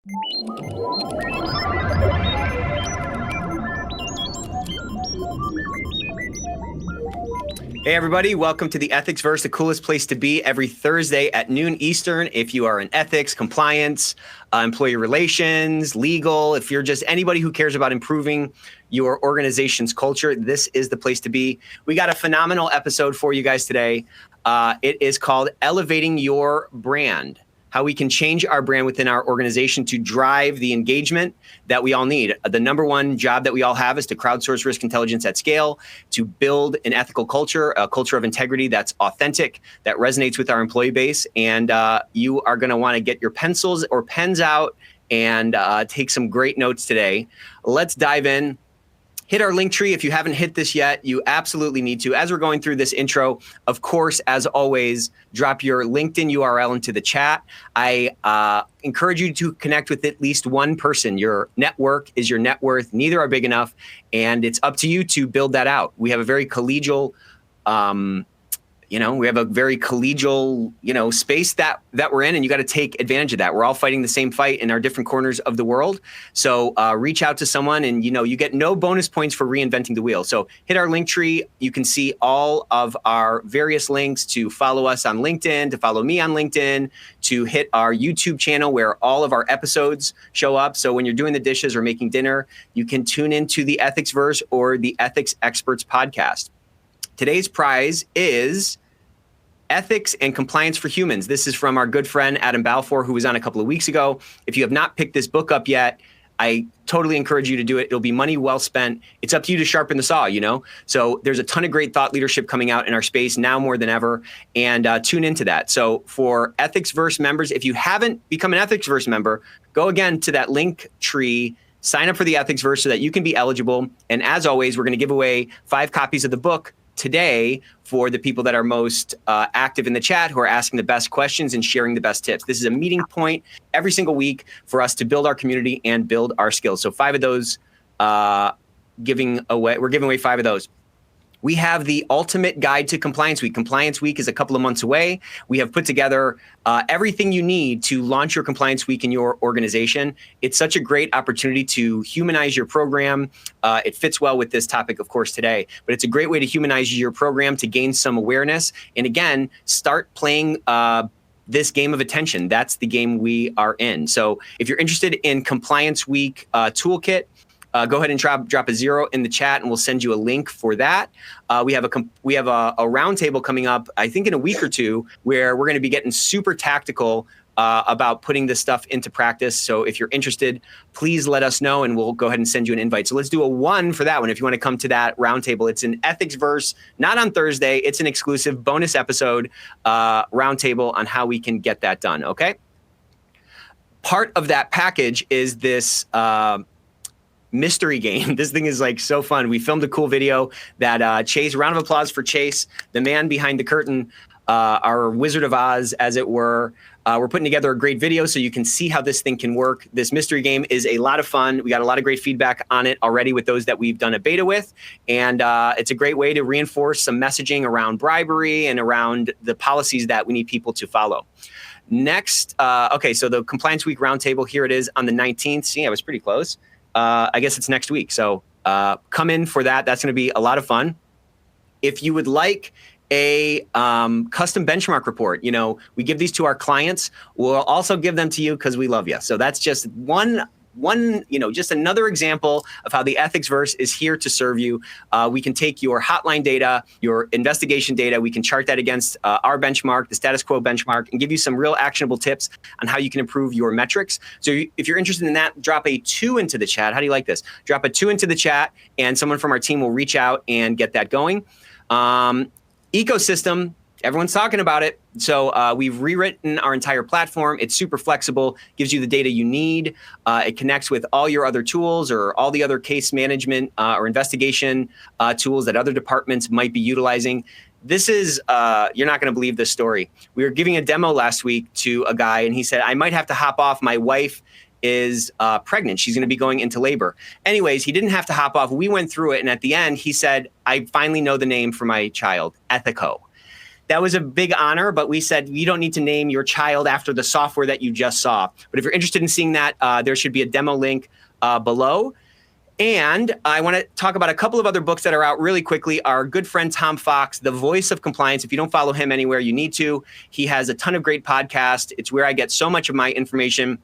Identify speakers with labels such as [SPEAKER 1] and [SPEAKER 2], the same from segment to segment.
[SPEAKER 1] Hey everybody, welcome to the Ethicsverse, the coolest place to be every Thursday at noon Eastern. If you are in ethics, compliance, employee relations, legal, if you're just anybody who cares about improving your organization's culture, this is the place to be. We got a phenomenal episode for you guys today. It is called Elevating Your Brand. How we can change our brand within our organization to drive the engagement that we all need. The number one job that we all have is to crowdsource risk intelligence at scale, to build an ethical culture, a culture of integrity that's authentic, that resonates with our employee base. And you are going to want to get your pencils or pens out and take some great notes today. Let's dive in. Hit our link tree. If you haven't hit this yet, you absolutely need to. As we're going through this intro, of course, as always, drop your LinkedIn URL into the chat. I encourage you to connect with at least one person. Your network is your net worth. Neither are big enough, and it's up to you to build that out. We have a very collegial space that we're in, and you got to take advantage of that. We're all fighting the same fight in our different corners of the world. So reach out to someone, and you get no bonus points for reinventing the wheel. So hit our link tree. You can see all of our various links to follow us on LinkedIn, to follow me on LinkedIn, to hit our YouTube channel where all of our episodes show up. So when you're doing the dishes or making dinner, you can tune into the Ethicsverse or the Ethics Experts podcast. Today's prize is Ethics and Compliance for Humans. This is from our good friend, Adam Balfour, who was on a couple of weeks ago. If you have not picked this book up yet, I totally encourage you to do it. It'll be money well spent. It's up to you to sharpen the saw, So there's a ton of great thought leadership coming out in our space now more than ever, and tune into that. So for Ethicsverse members, if you haven't become an Ethicsverse member, go again to that link tree, sign up for the Ethicsverse so that you can be eligible. And as always, we're going to give away 5 copies of the book today for the people that are most active in the chat, who are asking the best questions and sharing the best tips. This is a meeting point every single week for us to build our community and build our skills. So 5 of those we're giving away 5 of those. We have the ultimate guide to Compliance Week. Compliance Week is a couple of months away. We have put together everything you need to launch your Compliance Week in your organization. It's such a great opportunity to humanize your program. It fits well with this topic, of course, today, but it's a great way to humanize your program, to gain some awareness. And again, start playing this game of attention. That's the game we are in. So if you're interested in Compliance Week toolkit, go ahead and drop a 0 in the chat, and we'll send you a link for that. We have a roundtable coming up, I think in a week or two, where we're going to be getting super tactical about putting this stuff into practice. So if you're interested, please let us know, and we'll go ahead and send you an invite. So let's do a 1 for that one. If you want to come to that roundtable, it's an Ethicsverse, not on Thursday. It's an exclusive bonus episode roundtable on how we can get that done. Okay. Part of that package is this mystery game. This thing is like so fun. We filmed a cool video that Chase, round of applause for Chase, the man behind the curtain, our Wizard of Oz, as it were. We're putting together a great video so you can see how this thing can work. This mystery game is a lot of fun. We got a lot of great feedback on it already with those that we've done a beta with. And it's a great way to reinforce some messaging around bribery and around the policies that we need people to follow. Next, okay, so the Compliance Week Roundtable, here it is on the 19th. See, I was pretty close. I guess it's next week. So come in for that. That's going to be a lot of fun. If you would like a custom benchmark report, we give these to our clients. We'll also give them to you because we love you. So that's just one, just another example of how the Ethicsverse is here to serve you. We can take your hotline data, your investigation data, we can chart that against our benchmark, the status quo benchmark, and give you some real actionable tips on how you can improve your metrics. So if you're interested in that, drop a 2 into the chat. How do you like this? Drop a 2 into the chat, and someone from our team will reach out and get that going. Ecosystem, everyone's talking about it. So we've rewritten our entire platform. It's super flexible, gives you the data you need. It connects with all your other tools or all the other case management or investigation tools that other departments might be utilizing. This is, you're not going to believe this story. We were giving a demo last week to a guy, and he said, I might have to hop off. My wife is pregnant. She's going to be going into labor. Anyways, he didn't have to hop off. We went through it. And at the end, he said, I finally know the name for my child, Ethico. that was a big honor, but we said you don't need to name your child after the software that you just saw. But if you're interested in seeing that, there should be a demo link below. And I want to talk about a couple of other books that are out really quickly. Our good friend Tom Fox, The Voice of Compliance. If you don't follow him anywhere, you need to. He has a ton of great podcasts. It's where I get so much of my information.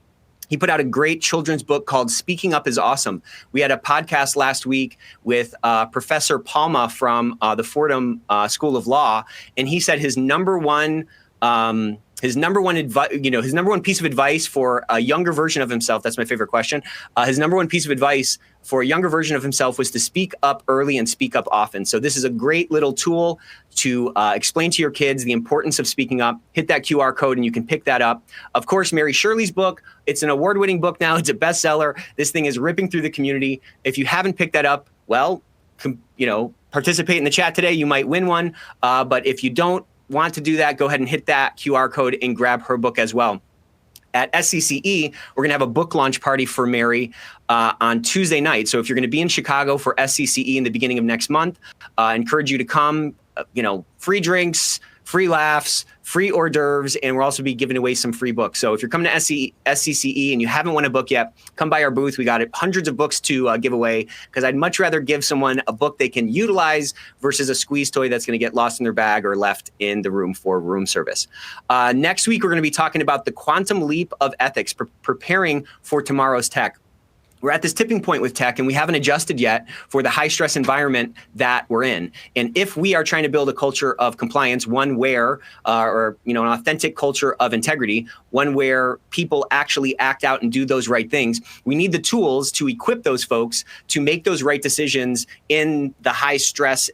[SPEAKER 1] He put out a great children's book called Speaking Up is Awesome. We had a podcast last week with Professor Palma from the Fordham School of Law, and he said his number one piece of advice for a younger version of himself. That's my favorite question. His number one piece of advice for a younger version of himself was to speak up early and speak up often. So this is a great little tool to explain to your kids the importance of speaking up. Hit that QR code and you can pick that up. Of course, Mary Shirley's book, it's an award-winning book now. It's a bestseller. This thing is ripping through the community. If you haven't picked that up, well, participate in the chat today. You might win one. But if you don't want to do that, go ahead and hit that QR code and grab her book as well. At SCCE, we're going to have a book launch party for Mary on Tuesday night. So if you're going to be in Chicago for SCCE in the beginning of next month, I encourage you to come. Free drinks, free laughs, free hors d'oeuvres, and we'll also be giving away some free books. So if you're coming to SCCE and you haven't won a book yet, come by our booth. We got hundreds of books to give away, because I'd much rather give someone a book they can utilize versus a squeeze toy that's going to get lost in their bag or left in the room for room service. Next week, we're going to be talking about the quantum leap of ethics, preparing for tomorrow's tech. We're at this tipping point with tech, and we haven't adjusted yet for the high stress environment that we're in. And if we are trying to build a culture of compliance, one where, an authentic culture of integrity, one where people actually act out and do those right things, we need the tools to equip those folks to make those right decisions in the high stress,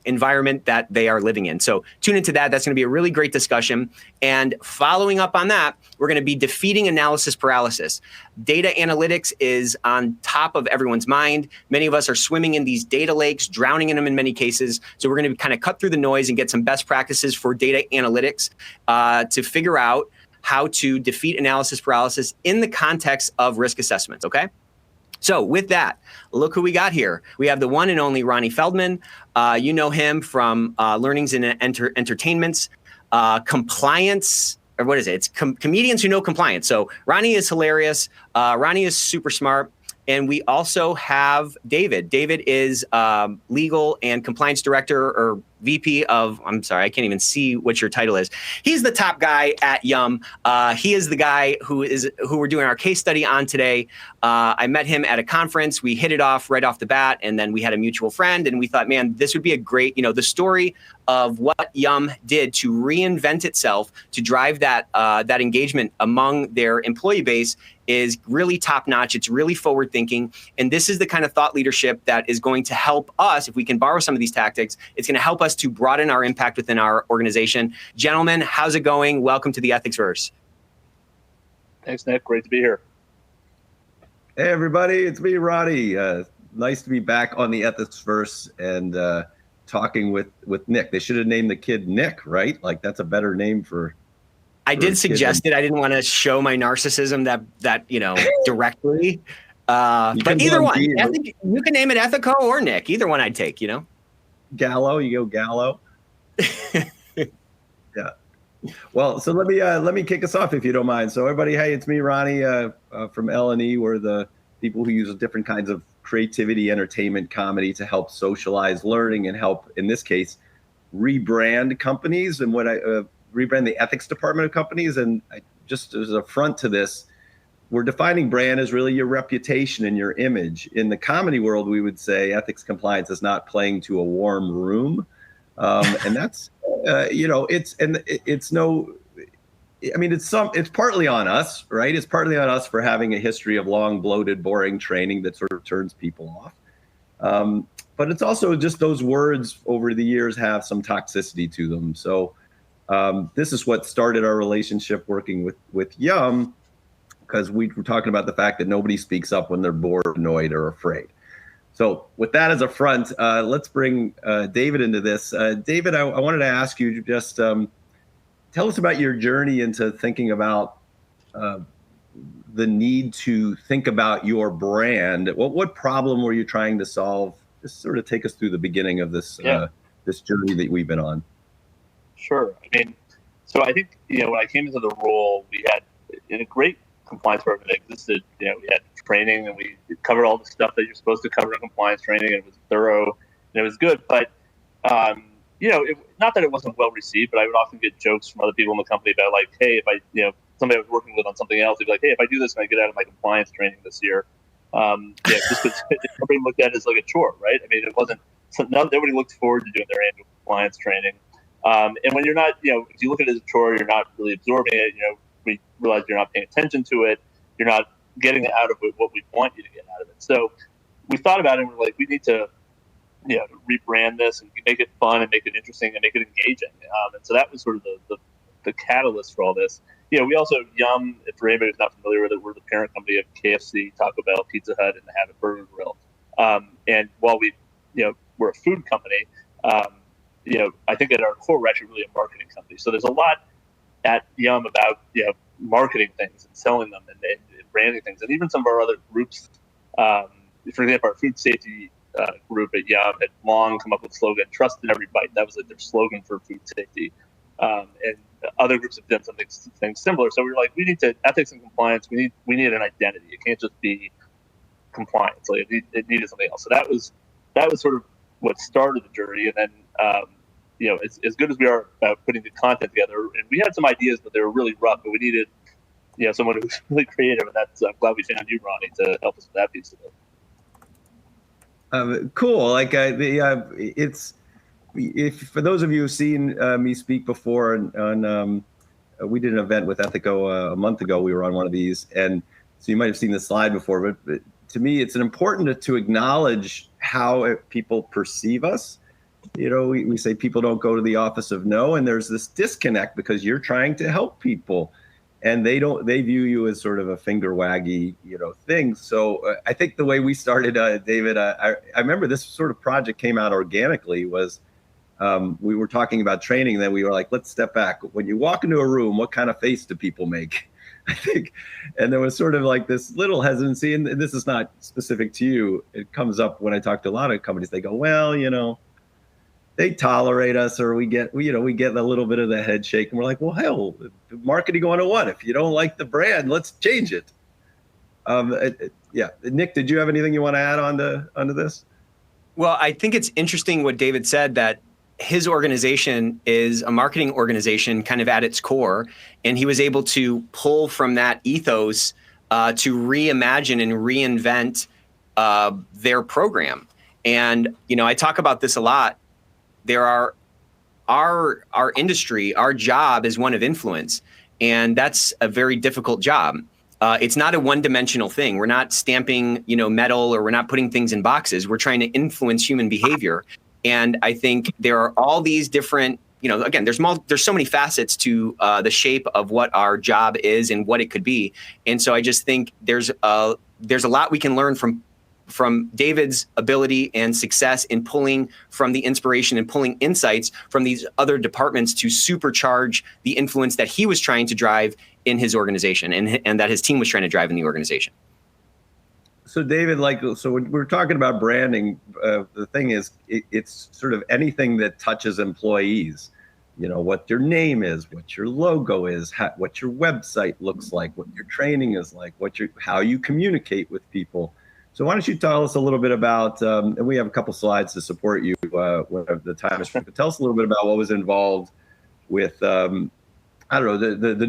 [SPEAKER 1] environment that they are living in. So tune into that. That's going to be a really great discussion. And following up on that, we're going to be defeating analysis paralysis. Data analytics is on top of everyone's mind. Many of us are swimming in these data lakes, drowning in them in many cases. So we're going to kind of cut through the noise and get some best practices for data analytics to figure out how to defeat analysis paralysis in the context of risk assessments, okay? So with that, look who we got here. We have the one and only Ronnie Feldman. You know him from Learnings in Entertainments, Compliance, or what is it? It's Comedians Who Know Compliance. So Ronnie is hilarious. Ronnie is super smart. And we also have David. David is legal and compliance director or VP of, I'm sorry, I can't even see what your title is. He's the top guy at Yum. He is the guy who we're doing our case study on today. I met him at a conference. We hit it off right off the bat, and then we had a mutual friend, and we thought, man, this would be a great, the story of what Yum did to reinvent itself to drive that engagement among their employee base is really top notch. It's really forward thinking. And this is the kind of thought leadership that is going to help us, if we can borrow some of these tactics, it's going to help us to broaden our impact within our organization. Gentlemen, how's it going? Welcome to the Ethicsverse.
[SPEAKER 2] Thanks, Nick. Great to be here.
[SPEAKER 3] Hey, everybody. It's me, Ronnie. Nice to be back on the Ethicsverse and talking with Nick. They should have named the kid Nick, right? Like, that's a better name for...
[SPEAKER 1] I did suggest it. I didn't want to show my narcissism that directly. But either one, you can name it Ethico or Nick. Either one I'd take,
[SPEAKER 3] Gallo, you go Gallo. Yeah. Well, so let me kick us off if you don't mind. So everybody, hey, it's me, Ronnie, from L&E. We're the people who use different kinds of creativity, entertainment, comedy to help socialize learning and help, in this case, rebrand companies and rebrand the ethics department of companies. And just as a front to this, we're defining brand as really your reputation and your image. In the comedy world, we would say ethics compliance is not playing to a warm room. And that's, it's partly on us, right? It's partly on us for having a history of long, bloated, boring training that sort of turns people off. But it's also just those words over the years have some toxicity to them. So this is what started our relationship working with Yum, because we were talking about the fact that nobody speaks up when they're bored, annoyed, or afraid. So with that as a front, let's bring David into this. David, I wanted to ask you just tell us about your journey into thinking about the need to think about your brand. What problem were you trying to solve? Just sort of take us through the beginning of this this journey that we've been on.
[SPEAKER 2] Sure. I mean, so I think, when I came into the role, we had in a great compliance program that existed, we had training and we covered all the stuff that you're supposed to cover in compliance training, and it was thorough and it was good. But, not that it wasn't well received, but I would often get jokes from other people in the company about like, hey, if I, somebody I was working with on something else, they'd be like, hey, if I do this and I get out of my compliance training this year, just because everybody looked at it as like a chore, right? I mean, it wasn't, nobody looked forward to doing their annual compliance training. And when you're not, if you look at it as a chore, you're not really absorbing it. We realize you're not paying attention to it. You're not getting out of it what we want you to get out of it. So we thought about it and we're like, we need to, rebrand this and make it fun and make it interesting and make it engaging. And so that was sort of the catalyst for all this. We also, Yum, if for anybody who's not familiar with it, we're the parent company of KFC, Taco Bell, Pizza Hut, and the Habit Burger Grill. And while we're a food company, I think at our core, we're actually really a marketing company. So there's a lot at Yum about, marketing things and selling them and branding things. And even some of our other groups, for example, our food safety group at Yum had long come up with the slogan, trust in every bite. That was like their slogan for food safety. And other groups have done something similar. So we were like, we need to, ethics and compliance, we need an identity. It can't just be compliance. Like it needed something else. So that was sort of what started the journey. And then, as good as we are about putting the content together, and we had some ideas, but they were really rough, but we needed, someone who was really creative. And that's, I'm glad we found you, Ronnie, to help us with that piece of it.
[SPEAKER 3] Cool. Like it's, if for those of you who've seen me speak before on we did an event with Ethico a month ago. We were on one of these, and so you might have seen this slide before. But to me, it's important to acknowledge how people perceive us. We say people don't go to the office of no, and there's this disconnect because you're trying to help people, and they view you as sort of a finger waggy, thing. So I think the way we started, David, I remember this sort of project came out organically was. We were talking about training, and then we were like, let's step back. When you walk into a room, what kind of face do people make? I think, and there was sort of like this little hesitancy, and this is not specific to you. It comes up when I talk to a lot of companies. They go, well, they tolerate us, or we get a little bit of the head shake, and we're like, well, hell, marketing 101. If you don't like the brand, let's change it. Yeah, Nick, did you have anything you want to add onto this?
[SPEAKER 1] Well, I think it's interesting what David said, that his organization is a marketing organization kind of at its core, and he was able to pull from that ethos to reimagine and reinvent their program. And, I talk about this a lot. There are our industry, our job is one of influence, and that's a very difficult job. It's not a one-dimensional thing. We're not stamping, metal, or we're not putting things in boxes. We're trying to influence human behavior. And I think there are all these different, again, there's so many facets to the shape of what our job is and what it could be. And so I just think there's a lot we can learn from David's ability and success in pulling from the inspiration and pulling insights from these other departments to supercharge the influence that he was trying to drive in his organization and that his team was trying to drive in the organization.
[SPEAKER 3] So David, so when we're talking about branding, the thing is, it's sort of anything that touches employees. What your name is, what your logo is, what your website looks like, what your training is like, how you communicate with people. So why don't you tell us a little bit about, and we have a couple slides to support you when the time is right, but tell us a little bit about what was involved with, the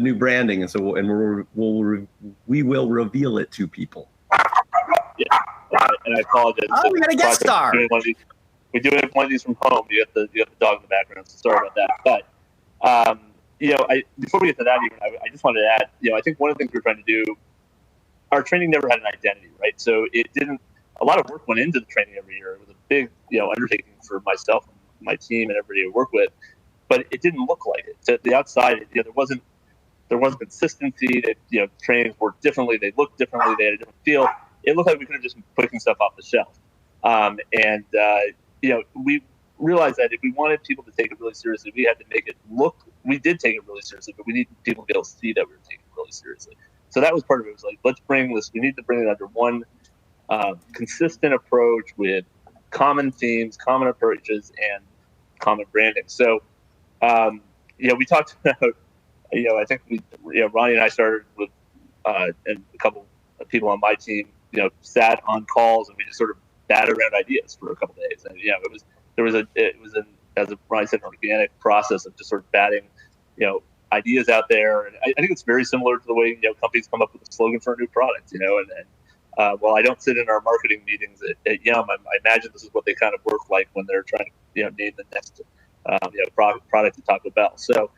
[SPEAKER 3] new branding, and so we will reveal it to people.
[SPEAKER 2] Yeah, and I apologize.
[SPEAKER 1] Oh, we got a guest star.
[SPEAKER 2] We do have one of these from home. You got the dog in the background, so sorry about that. But before we get to that, even I just wanted to add. I think one of the things we're trying to do, our training never had an identity, right? So it didn't. A lot of work went into the training every year. It was a big, undertaking for myself, and my team, and everybody I work with. But it didn't look like it. To the outside, there wasn't consistency. That trainings worked differently. They looked differently. They had a different feel. It looked like we could have just been picking stuff off the shelf. We realized that if we wanted people to take it really seriously, we had to make it look. We did take it really seriously, but we need people to be able to see that we were taking it really seriously. So that was part of it. It was like, let's bring this. We need to bring it under one consistent approach with common themes, common approaches, and common branding. So we talked about, I think Ronnie and I started with, and a couple of people on my team, sat on calls and we just sort of batted around ideas for a couple of days. And, it was as Ronnie said, an organic process of just sort of batting, ideas out there. And I think it's very similar to the way, companies come up with a slogan for a new product, while I don't sit in our marketing meetings at Yum, I imagine this is what they kind of work like when they're trying to, name the next, product at Taco Bell. So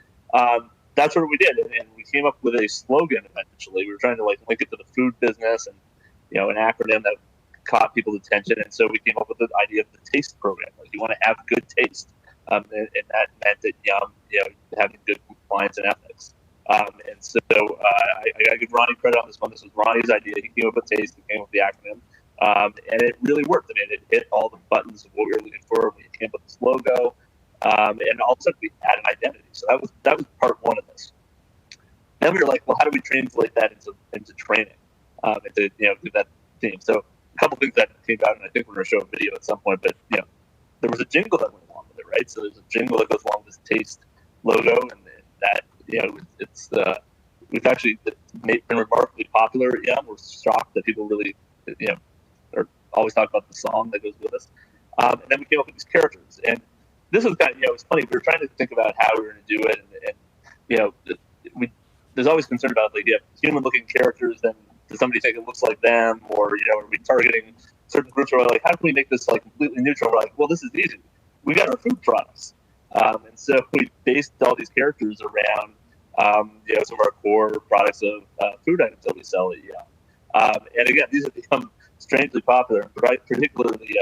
[SPEAKER 2] that's what we did, and we came up with a slogan. Eventually, we were trying to link it to the food business, and an acronym that caught people's attention. And so we came up with the idea of the taste program. Like, you want to have good taste, and that meant that Yum, having good compliance and ethics. And so I give Ronnie credit on this one. This was Ronnie's idea. He came up with taste. He came up with the acronym, and it really worked. I mean, it hit all the buttons of what we were looking for. We came up with this logo, and all of a sudden we had an identity. So that was part one of this. Then we were like, well, how do we translate that into training, into that theme? So a couple things that came out, and I think we're going to show a video at some point. But there was a jingle that went along with it, right? So there's a jingle that goes along with this taste logo, and that it's we've actually been remarkably popular. Yeah, we're shocked that people really are always talk about the song that goes with us. And then we came up with these characters, and this was kind of it was funny. We were trying to think about how we were going to do it, and there's always concern about human-looking characters. Then does somebody think it looks like them, or are we targeting certain groups? Or how can we make this completely neutral? We're like, well, this is easy. We got our food products. And so we based all these characters around, some of our core products of food items that we sell at Yum. And again, these have become strangely popular, right? Particularly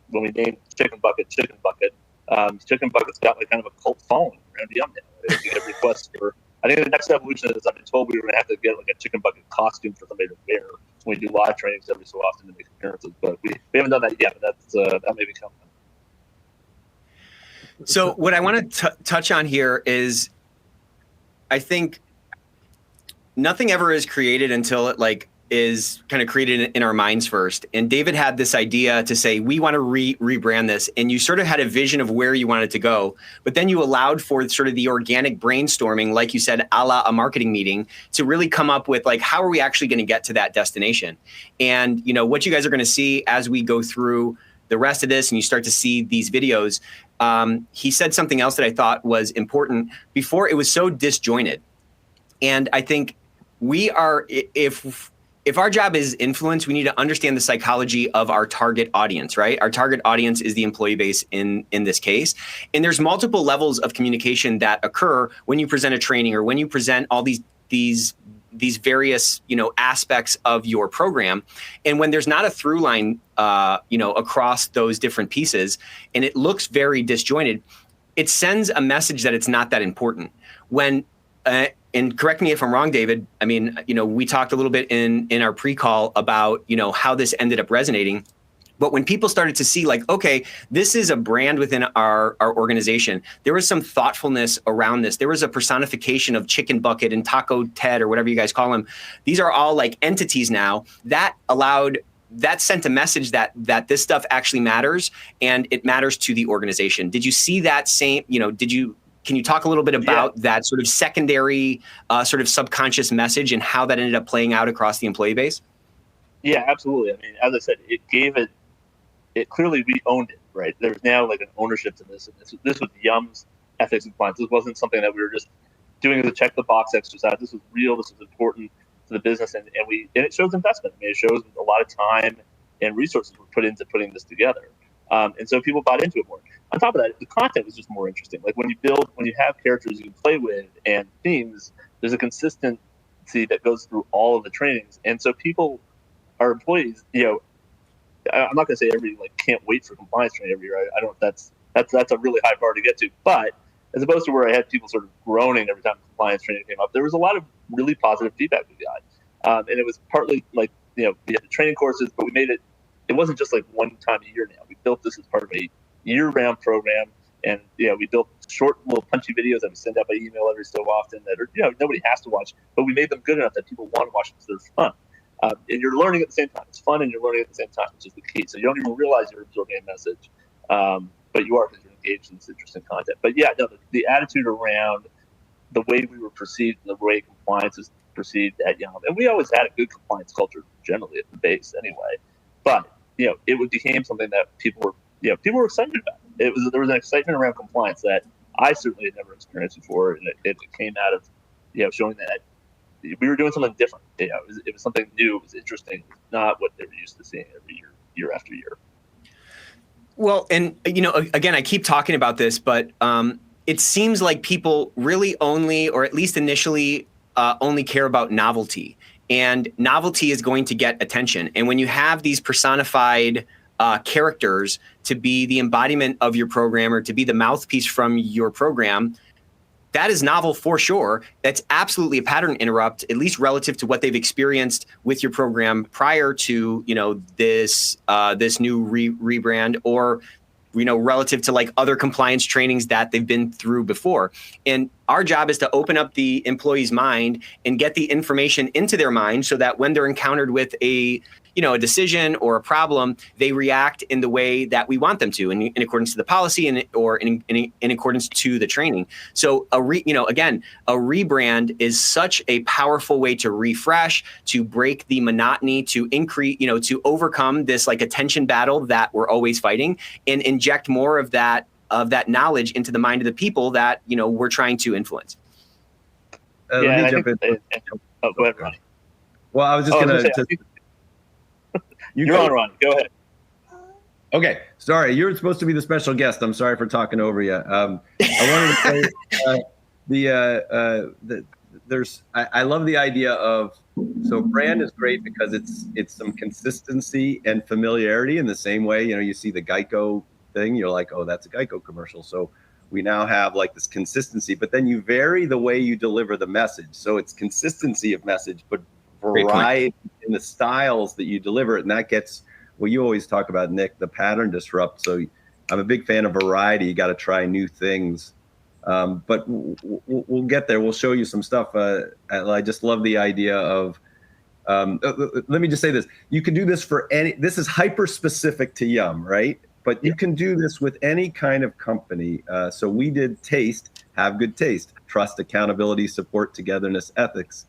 [SPEAKER 2] when we named Chicken Bucket, Chicken Bucket's got kind of a cult following around Yum now. We get requests for. I think the next evolution is I've been told we were going to have to get a Chicken Bucket costume for somebody to wear when we do live trainings every so often to make appearances. But we haven't done that yet. But that may be coming.
[SPEAKER 1] So what I want to touch on here is, I think nothing ever is created until it is kind of created in our minds first. And David had this idea to say, we want to rebrand this. And you sort of had a vision of where you wanted to go, but then you allowed for sort of the organic brainstorming, like you said, a la a marketing meeting, to really come up with how are we actually going to get to that destination? And, what you guys are going to see as we go through the rest of this and you start to see these videos, he said something else that I thought was important. Before, it was so disjointed. And I think we are, if our job is influence, we need to understand the psychology of our target audience, right? Our target audience is the employee base in this case. And there's multiple levels of communication that occur when you present a training or when you present all these various, aspects of your program. And when there's not a through line, across those different pieces, and it looks very disjointed, it sends a message that it's not that important. When, and correct me if I'm wrong, David, I mean, we talked a little bit in our pre-call about, how this ended up resonating. But when people started to see okay, this is a brand within our organization, there was some thoughtfulness around this. There was a personification of Chicken Bucket and Taco Ted, or whatever you guys call them. These are all entities now. That sent a message that this stuff actually matters, and it matters to the organization. Did you see that same, can you talk a little bit about that sort of secondary, sort of subconscious message and how that ended up playing out across the employee base?
[SPEAKER 2] Yeah, absolutely. I mean, as I said, it clearly we owned it, right? There's now an ownership to this. And this was Yum's ethics and compliance. This wasn't something that we were just doing as a check the box exercise. This was real. This was important to the business, and it shows investment. I mean, it shows a lot of time and resources were put into putting this together. And so people bought into it more. On top of that, the content was just more interesting. When you have characters you can play with and themes, there's a consistency that goes through all of the trainings. And so our employees, I'm not going to say everybody can't wait for compliance training every year. I don't know if that's a really high bar to get to. But as opposed to where I had people sort of groaning every time compliance training came up, there was a lot of really positive feedback we got. And it was partly we had the training courses, but we made it. It wasn't just one time a year now. We built this as part of a year-round program, and we built short little punchy videos that we send out by email every so often that are nobody has to watch, but we made them good enough that people want to watch them because they're fun. And you're learning at the same time. It's fun and you're learning at the same time, which is the key. So you don't even realize you're absorbing a message, but you are because you're engaged in this interesting content. But yeah, no, the attitude around the way we were perceived and the way compliance is perceived at Yum. And we always had a good compliance culture generally at the base anyway. But, it became something that people were excited about. There was an excitement around compliance that I certainly had never experienced before. And it came out of, showing that we were doing something different. It was something new. It was interesting. It was not what they were used to seeing every year after year.
[SPEAKER 1] Well, and, again, I keep talking about this, but it seems like people really only, or at least initially, only care about novelty. And novelty is going to get attention. And when you have these personified characters to be the embodiment of your program or to be the mouthpiece from your program, that is novel for sure. That's absolutely a pattern interrupt, at least relative to what they've experienced with your program prior to, this new rebrand, or, relative to like other compliance trainings that they've been through before. And our job is to open up the employee's mind and get the information into their mind so that when they're encountered with a decision or a problem, they react in the way that we want them to, in accordance to the policy or in accordance to the training. So a rebrand is such a powerful way to refresh, to break the monotony, to increase, to overcome this like attention battle that we're always fighting, and inject more of that knowledge into the mind of the people that we're trying to influence.
[SPEAKER 2] Let me jump in. Go ahead, Ronnie.
[SPEAKER 3] Well, I was just going to.
[SPEAKER 2] You're on, Ron. Go ahead.
[SPEAKER 3] Okay. Sorry. You're supposed to be the special guest. I'm sorry for talking over you. I wanted to say I love the idea of, so brand is great because it's some consistency and familiarity in the same way, you see the Geico thing, you're like, oh, that's a Geico commercial. So we now have like this consistency, but then you vary the way you deliver the message. So it's consistency of message, but variety in the styles that you deliver it. And that gets what you always talk about, Nick, the pattern disrupt. So I'm a big fan of variety. You got to try new things. But we'll get there. We'll show you some stuff. I just love the idea of, let me just say this. You can do this for this is hyper specific to Yum, right? But you can do this with any kind of company. So we did taste, have good taste, trust, accountability, support, togetherness, ethics.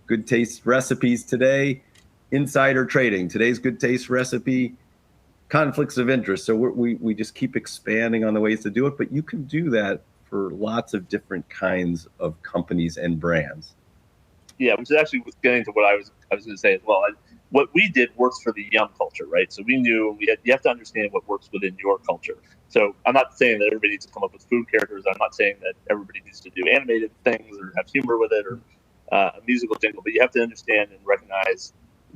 [SPEAKER 3] Good taste recipes today, insider trading. Today's good taste recipe, conflicts of interest. So we just keep expanding on the ways to do it, but you can do that for lots of different kinds of companies and brands.
[SPEAKER 2] Yeah, which is actually getting to what I was going to say as well. What we did works for the Yum culture, right? So we knew you have to understand what works within your culture. So I'm not saying that everybody needs to come up with food characters. I'm not saying that everybody needs to do animated things or have humor with it or a musical jingle, but you have to understand and recognize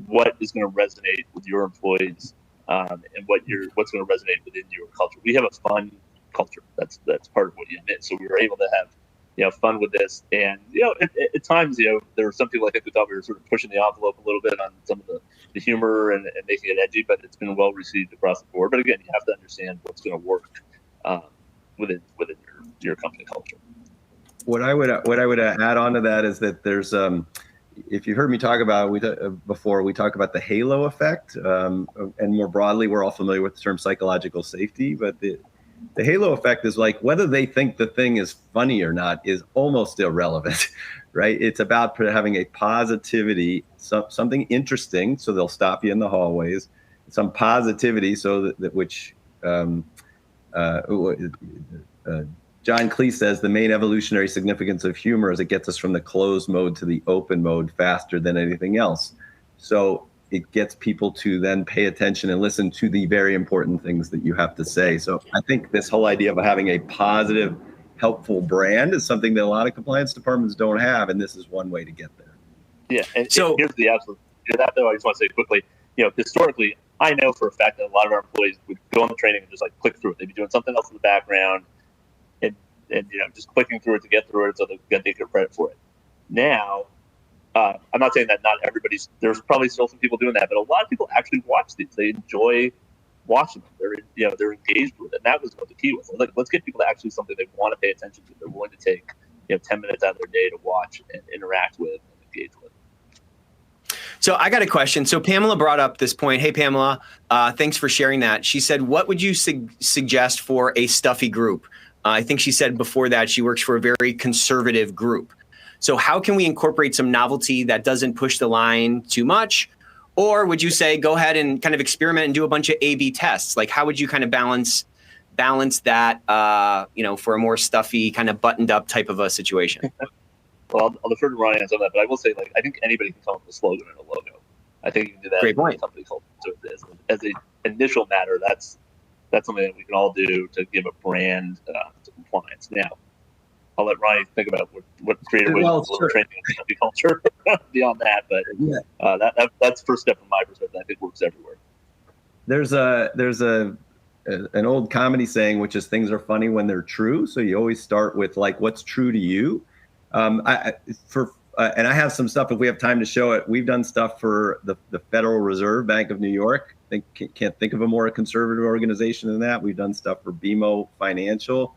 [SPEAKER 2] what is going to resonate with your employees and what's going to resonate within your culture. We have a fun culture. That's part of what Yum is. So we were able to have fun with this, and at times there were some people, like I thought we were sort of pushing the envelope a little bit on some of the humor and making it edgy, but it's been well received across the board. But again, you have to understand what's going to work within your company culture.
[SPEAKER 3] What I would add on to that is that there's if you heard me talk about before, we talk about the halo effect, and more broadly, we're all familiar with the term psychological safety, but the halo effect is like whether they think the thing is funny or not is almost irrelevant, right? It's about having a positivity, something interesting, so they'll stop you in the hallways, some positivity, so that which John Cleese says the main evolutionary significance of humor is it gets us from the closed mode to the open mode faster than anything else. So it gets people to then pay attention and listen to the very important things that you have to say. So I think this whole idea of having a positive, helpful brand is something that a lot of compliance departments don't have, and this is one way to get there.
[SPEAKER 2] Yeah, and here's the absolute. That though, I just want to say quickly. Historically, I know for a fact that a lot of our employees would go on the training and just like click through it. They'd be doing something else in the background, and just clicking through it to get through it, so they're going to take their credit for it. Now, I'm not saying that not everybody's. There's probably still some people doing that, but a lot of people actually watch these. They enjoy watching them. They're engaged with it. And that was what the key was. Like, let's get people to actually something they want to pay attention to. They're willing to take 10 minutes out of their day to watch and interact with and engage with.
[SPEAKER 1] So I got a question. So Pamela brought up this point. Hey, Pamela, thanks for sharing that. She said, what would you suggest for a stuffy group? I think she said before that she works for a very conservative group. So how can we incorporate some novelty that doesn't push the line too much? Or would you say go ahead and kind of experiment and do a bunch of A/B tests? Like how would you kind of balance that, for a more stuffy, kind of buttoned up type of a situation?
[SPEAKER 2] Well, I'll defer to Ryan on some of that, but I will say, like, I think anybody can come up with a slogan and a logo. I think you can do that.
[SPEAKER 1] Great point.
[SPEAKER 2] In a company culture. So as an initial matter, that's something that we can all do to give a brand to compliance. Now, I'll let Ryan think about what creative ways to deliver training in company culture beyond that. But that's first step from my perspective. I think works everywhere.
[SPEAKER 3] There's an old comedy saying, which is things are funny when they're true. So you always start with like, what's true to you? And I have some stuff, if we have time to show it. We've done stuff for the Federal Reserve Bank of New York. Can't think of a more conservative organization than that. We've done stuff for BMO Financial.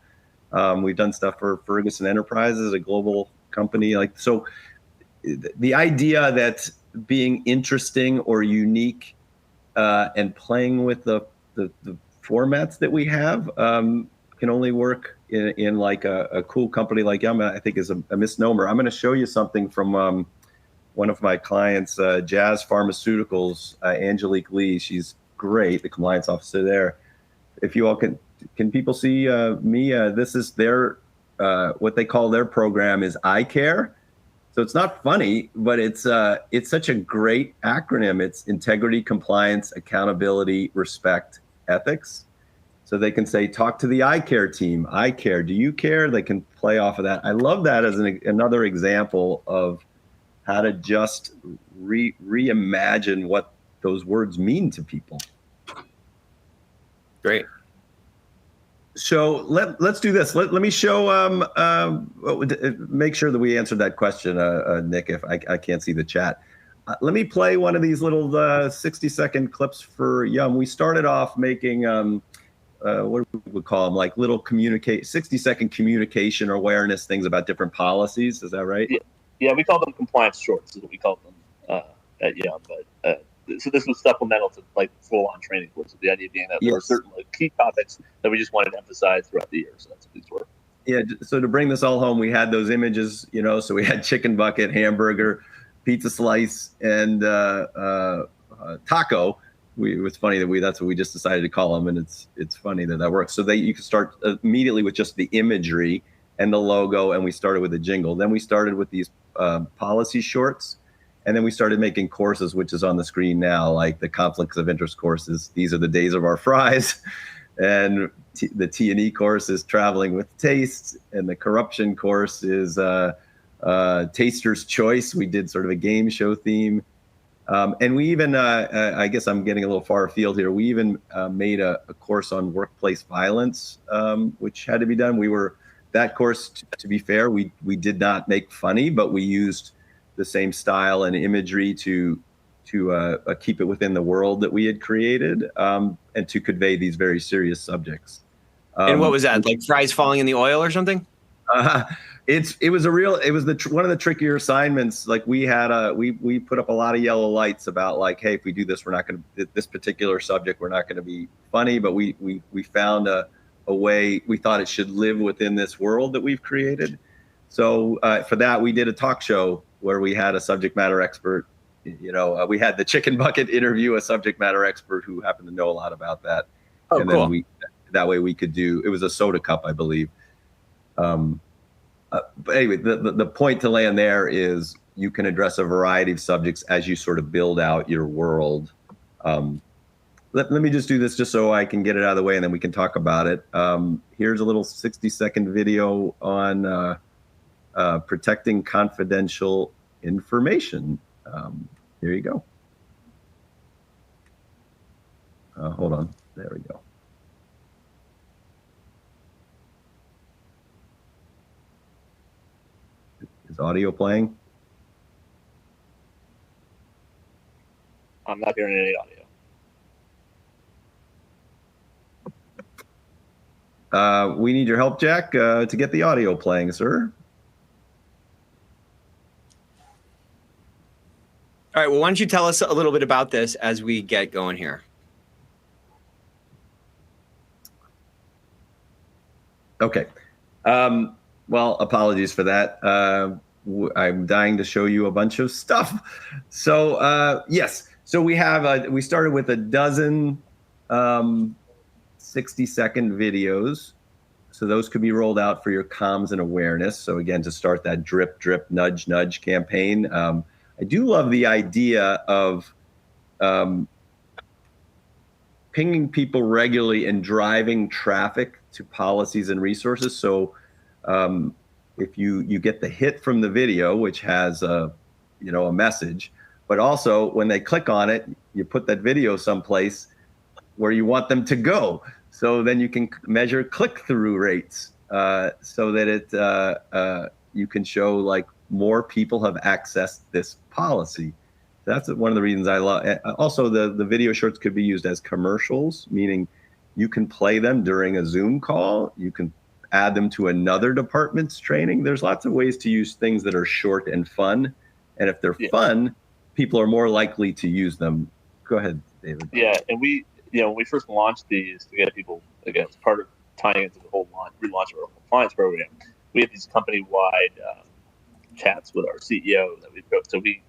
[SPEAKER 3] We've done stuff for Ferguson Enterprises, a global company. So the idea that being interesting or unique and playing with the formats that we have can only work in like a cool company like Yum, I think is a misnomer. I'm going to show you something from one of my clients, Jazz Pharmaceuticals, Angelique Lee. She's great, the compliance officer there. If you all can people see me? This is their, what they call their program is I Care. So it's not funny, but it's such a great acronym. It's integrity, compliance, accountability, respect, ethics. So they can say, talk to the I Care team. I care. Do you care? They can play off of that. I love that as another example of how to just reimagine what those words mean to people.
[SPEAKER 1] Great.
[SPEAKER 3] So let's do this. Let me show, make sure that we answered that question, Nick, if I can't see the chat. Let me play one of these little 60-second clips for Yum. We started off making, what do we call them, like little 60-second communication or awareness things about different policies. Is that right?
[SPEAKER 2] Yeah, we call them compliance shorts, is what we call them at Yum. But so this was supplemental to like full-on training courses. The idea being that there were certain key topics that we just wanted to emphasize throughout the year. So that's what these were.
[SPEAKER 3] Yeah. So to bring this all home, we had those images, so we had chicken bucket, hamburger, pizza slice, and taco. It was funny that that's what we just decided to call them, and it's funny that works. So you can start immediately with just the imagery and the logo, and we started with a jingle. Then we started with these policy shorts. And then we started making courses, which is on the screen now, like the conflicts of interest courses. These are the days of our fries. And the T&E course is traveling with taste. And the corruption course is taster's choice. We did sort of a game show theme. And we even, I guess I'm getting a little far afield here. We even made a course on workplace violence, which had to be done. That course, to be fair, we did not make funny, but we used the same style and imagery to keep it within the world that we had created, and to convey these very serious subjects.
[SPEAKER 1] And what was that, like fries falling in the oil or something?
[SPEAKER 3] It was one of the trickier assignments. Like we put up a lot of yellow lights about like, hey, if we do this, we're not going to, this particular subject, we're not going to be funny, but we found a way, we thought it should live within this world that we've created. So for that, we did a talk show where we had a subject matter expert. We had the chicken bucket interview a subject matter expert who happened to know a lot about that.
[SPEAKER 1] Oh,
[SPEAKER 3] and
[SPEAKER 1] cool.
[SPEAKER 3] Then that way we could do, it was a soda cup, I believe. But anyway, the point to land there is you can address a variety of subjects as you sort of build out your world. Let me just do this just so I can get it out of the way, and then we can talk about it. Here's a little 60-second video on protecting confidential information. Here you go. Hold on. There we go. Is audio playing?
[SPEAKER 2] I'm not hearing any audio.
[SPEAKER 3] We need your help, Jack, to get the audio playing, sir.
[SPEAKER 1] All right, well, why don't you tell us a little bit about this as we get going here?
[SPEAKER 3] Okay. Well, apologies for that. I'm dying to show you a bunch of stuff. So yes, so we started with a dozen 60-second videos. So those could be rolled out for your comms and awareness. So again, to start that drip, drip, nudge, nudge campaign. I do love the idea of pinging people regularly and driving traffic to policies and resources. So if you get the hit from the video, which has a message, but also when they click on it, you put that video someplace where you want them to go. So then you can measure click-through rates so that you can show like more people have accessed this policy. That's one of the reasons I love. Also, the video shorts could be used as commercials, meaning you can play them during a Zoom call. You can add them to another department's training. There's lots of ways to use things that are short and fun. And if they're fun, people are more likely to use them. Go ahead, David.
[SPEAKER 2] Yeah, and when we first launched these to get people, again, as part of tying into the whole relaunch of our compliance program, we had these company-wide chats with our CEO that we wrote. So he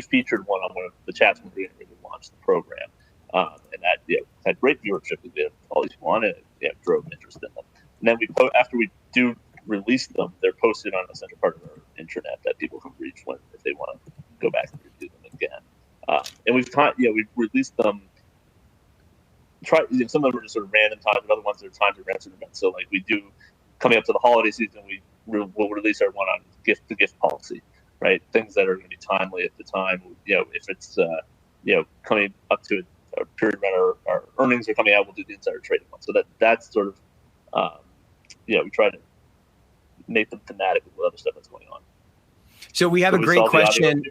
[SPEAKER 2] featured one on one of the chats when we really launched the program, and that had great viewership. We did all these on, and it drove interest in them. And then after we do release them, they're posted on a central part of our intranet that people can reach if they want to go back and review them again. And we've released them. Some of them are just sort of random times, and other ones are timed events. So like we do, coming up to the holiday season, we'll release our one on gift policy, right? Things that are going to be timely at the time. If it's coming up to a period when our earnings are coming out, we'll do the insider trading one. So that's sort of we try to make them thematic with other stuff that's going on.
[SPEAKER 1] So we have a great question.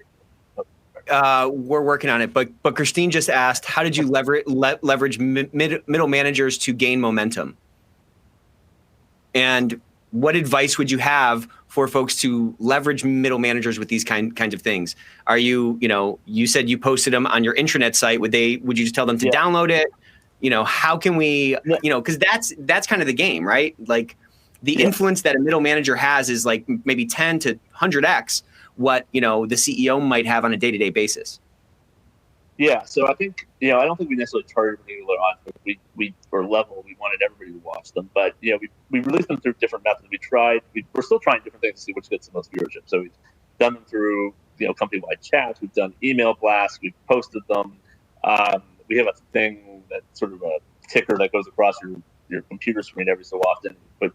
[SPEAKER 1] We're working on it, but Christine just asked, how did you leverage middle managers to gain momentum? And what advice would you have for folks to leverage middle managers with these kinds of things? Are you said you posted them on your intranet site. Would you just tell them to download it? How can we, because that's kind of the game, right? Like the influence that a middle manager has is like maybe 10 to 100x what the CEO might have on a day-to-day basis.
[SPEAKER 2] Yeah, so I think I don't think we necessarily targeted a particular audience. We wanted everybody to watch them, but we released them through different methods. We're still trying different things to see which gets the most viewership. So we've done them through company-wide chats. We've done email blasts. We've posted them. We have a thing that sort of a ticker that goes across your computer screen every so often. But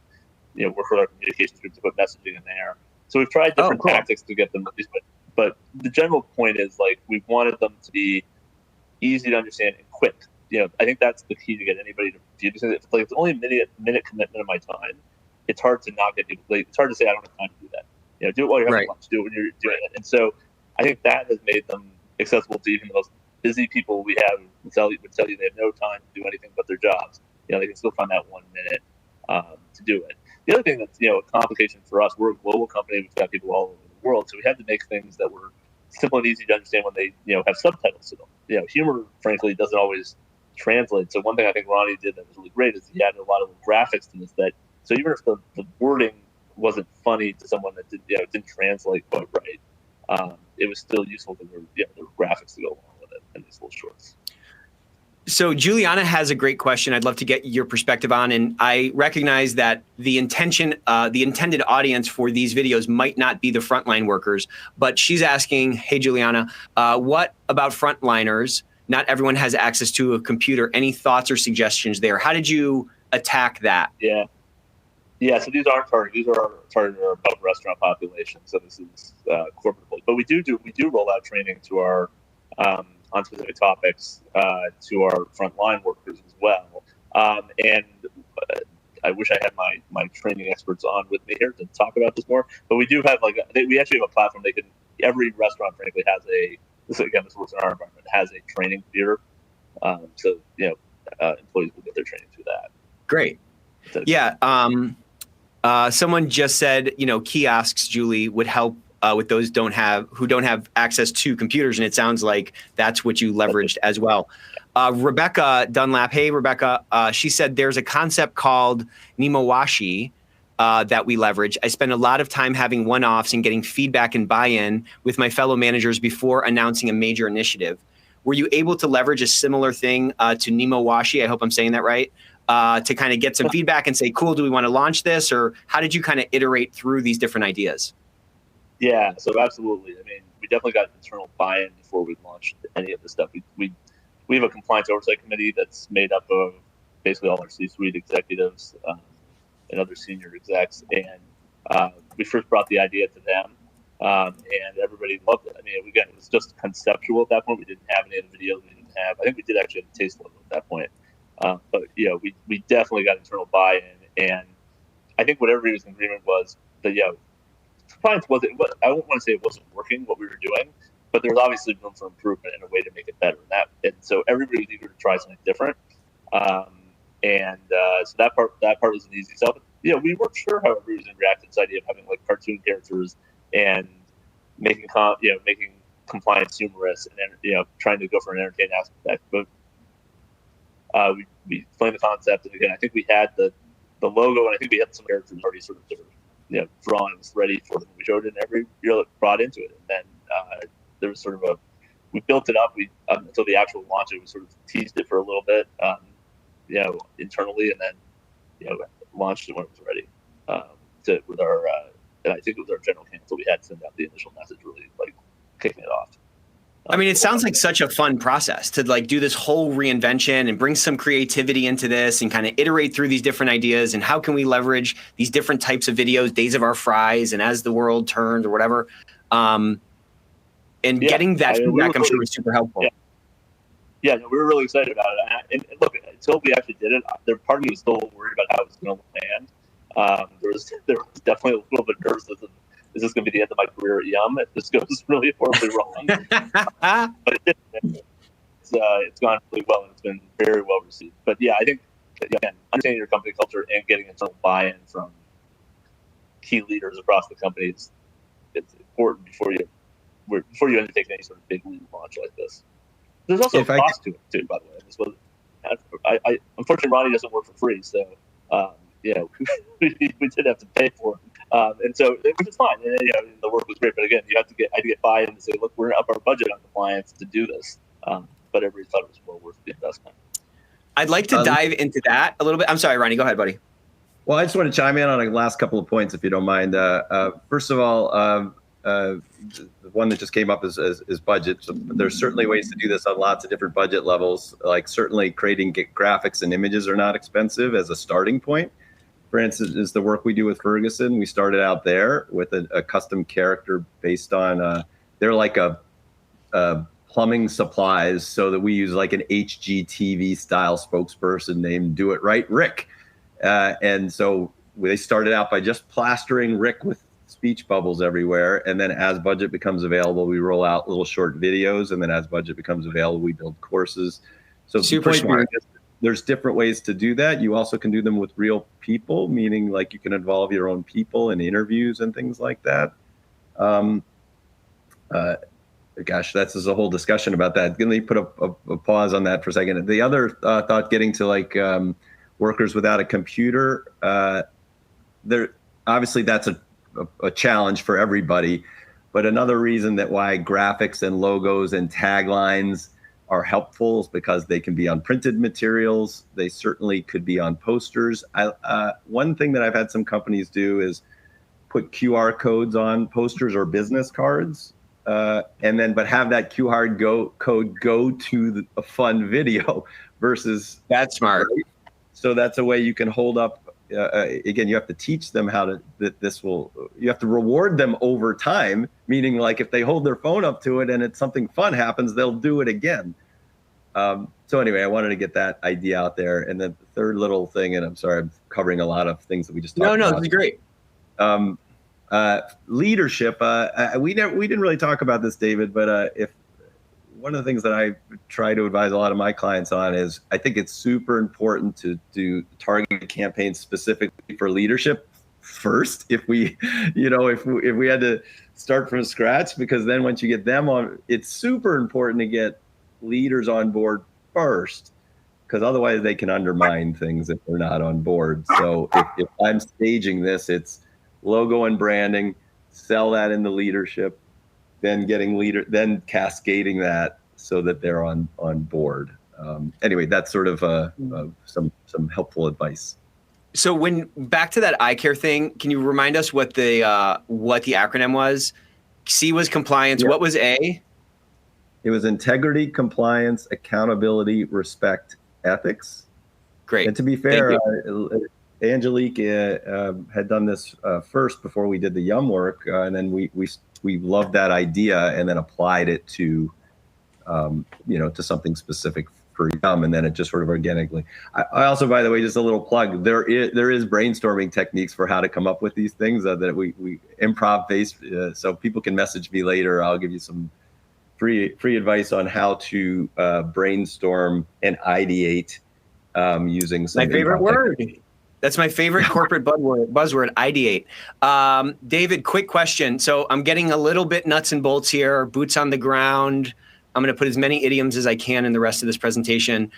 [SPEAKER 2] work with our communications group to put messaging in there. So we've tried different tactics to get them released, but the general point is like we wanted them to be easy to understand and quick. I think that's the key to get anybody to view this. If it's only a minute commitment of my time, it's hard to not get people. It's hard to say I don't have time to do that. Do it while you're having lunch. Do it when you're doing it. And so I think that has made them accessible to even the most busy people we have. Would tell you they have no time to do anything but their jobs. They can still find that 1 minute to do it. The other thing that's a complication for us, we're a global company. We've got people all over the world, so we had to make things that were simple and easy to understand when they have subtitles to them. Humor, frankly, doesn't always translate. So one thing I think Ronnie did that was really great is he added a lot of graphics to this. So even if the wording wasn't funny to someone that didn't translate quite right, it was still useful because there were graphics to go along with it in these little shorts.
[SPEAKER 1] So Juliana has a great question I'd love to get your perspective on. And I recognize that the intended audience for these videos might not be the frontline workers, but she's asking, hey, Juliana, what about frontliners? Not everyone has access to a computer. Any thoughts or suggestions there? How did you attack that?
[SPEAKER 2] Yeah. So these aren't targeted. These are targeted our above restaurant population. So this is corporate, but we do roll out training to our on specific topics to our frontline workers as well. And I wish I had my training experts on with me here to talk about this more. But we do have we actually have a platform. Every restaurant frankly has this works in our environment, has a training theater. So employees will get their training through that.
[SPEAKER 1] Great. Yeah. Someone just said kiosks, Julie, would help with those who don't have access to computers, and it sounds like that's what you leveraged as well. Rebecca Dunlap, hey Rebecca, she said there's a concept called Nimowashi that we leverage. I spend a lot of time having one-offs and getting feedback and buy-in with my fellow managers before announcing a major initiative. Were you able to leverage a similar thing to Nemo Washi? I hope I'm saying that right. To kind of get some feedback and say, cool, do we want to launch this? Or how did you kind of iterate through these different ideas?
[SPEAKER 2] Yeah, so absolutely. I mean, we definitely got internal buy-in before we launched any of this stuff. We have a compliance oversight committee that's made up of basically all our C-suite executives and other senior execs. And we first brought the idea to them, and everybody loved it. I mean, again, it was just conceptual at that point. We didn't have any of the videos. We didn't have. I think we did actually have a taste logo at that point. But we definitely got internal buy-in, and I think what everybody was in agreement was that compliance wasn't. I don't want to say it wasn't working what we were doing, but there was obviously room for improvement and a way to make it better. And so everybody was eager to try something different. So that part was an easy sell. But, we weren't sure how everybody was going to react to this idea of having like cartoon characters and making compliance humorous and trying to go for an entertaining aspect. But we explained the concept, and again, I think we had the logo, and I think we had some characters already sort of drawings ready for them. We showed it, and every year brought into it, and then there was sort of we built it up. Until the actual launch, we sort of teased it for a little bit, internally, and then launched it when it was ready. With our, and I think it was our general counsel. We had to send out the initial message, really like kicking it off.
[SPEAKER 1] I mean, it sounds like such a fun process to like do this whole reinvention and bring some creativity into this and kind of iterate through these different ideas and how can we leverage these different types of videos, days of our fries and as the world turned or whatever. Getting that feedback, I'm sure was super helpful.
[SPEAKER 2] Yeah, no, we were really excited about it. And look, until we actually did it, part of me was still worried about how it was going to land. There was definitely a little bit nervous. Is this going to be the end of my career at Yum if this goes really horribly wrong? But it didn't. It's gone really well, and it's been very well received. But yeah, I think again, understanding your company culture and getting internal buy-in from key leaders across the company is important before you undertake any sort of big lead launch like this. There's also a cost to it too, by the way. This was, unfortunately, Ronnie doesn't work for free, so we did have to pay for it. And so it was fine. And, the work was great. But again, I had to get buy-in to say, look, we're going to up our budget on compliance to do this. But everybody thought it was well worth the investment.
[SPEAKER 1] I'd like to dive into that a little bit. I'm sorry, Ronnie, go ahead, buddy.
[SPEAKER 3] Well, I just want to chime in on a last couple of points, if you don't mind. First of all, the one that just came up is budget. So there's certainly ways to do this on lots of different budget levels. Like certainly creating graphics and images are not expensive as a starting point. For instance, is the work we do with Ferguson. We started out there with a custom character based on, they're like a plumbing supplies, so that we use like an HGTV style spokesperson named Do It Right Rick. And so they started out by just plastering Rick with speech bubbles everywhere. And then as budget becomes available, we roll out little short videos. And then as budget becomes available, we build courses. So
[SPEAKER 1] super smart.
[SPEAKER 3] There's different ways to do that. You also can do them with real people, meaning like you can involve your own people in interviews and things like that. Gosh, there's a whole discussion about that. Let me put a pause on that for a second. The other thought, getting to like workers without a computer, there obviously that's a challenge for everybody. But another reason that why graphics and logos and taglines are helpful is because they can be on printed materials. They certainly could be on posters. One thing that I've had some companies do is put QR codes on posters or business cards, but have that QR code go to a fun video versus.
[SPEAKER 1] That's smart.
[SPEAKER 3] Right? So that's a way you can hold up. Again, you have to teach them you have to reward them over time, meaning like if they hold their phone up to it and it's something fun happens, they'll do it again. So anyway, I wanted to get that idea out there. And then the third little thing, and I'm sorry, I'm covering a lot of things that we just talked about.
[SPEAKER 1] No, this is great.
[SPEAKER 3] Leadership. We didn't really talk about this, David, but if one of the things that I try to advise a lot of my clients on is I think it's super important to do targeted campaigns specifically for leadership first. If we had to start from scratch, because then once you get them on, it's super important to get leaders on board first. because otherwise they can undermine things if they're not on board. So if I'm staging this, it's logo and branding, sell that in the leadership, then then cascading that so that they're on board. Anyway, that's sort of some helpful advice.
[SPEAKER 1] So back to that eye care thing, can you remind us what the acronym was? C was compliance. Yeah. What was A?
[SPEAKER 3] It was integrity, compliance, accountability, respect, ethics.
[SPEAKER 1] Great.
[SPEAKER 3] And to be fair, Angelique had done this first before we did the Yum work, and then we loved that idea and then applied it to to something specific for Yum, and then it just sort of organically. I also, by the way, just a little plug, there is brainstorming techniques for how to come up with these things that we improv based, so people can message me later. I'll give you some free advice on how to brainstorm and ideate using some
[SPEAKER 1] my favorite word. That's my favorite corporate buzzword, ideate. David, quick question. So I'm getting a little bit nuts and bolts here, boots on the ground. I'm going to put as many idioms as I can in the rest of this presentation.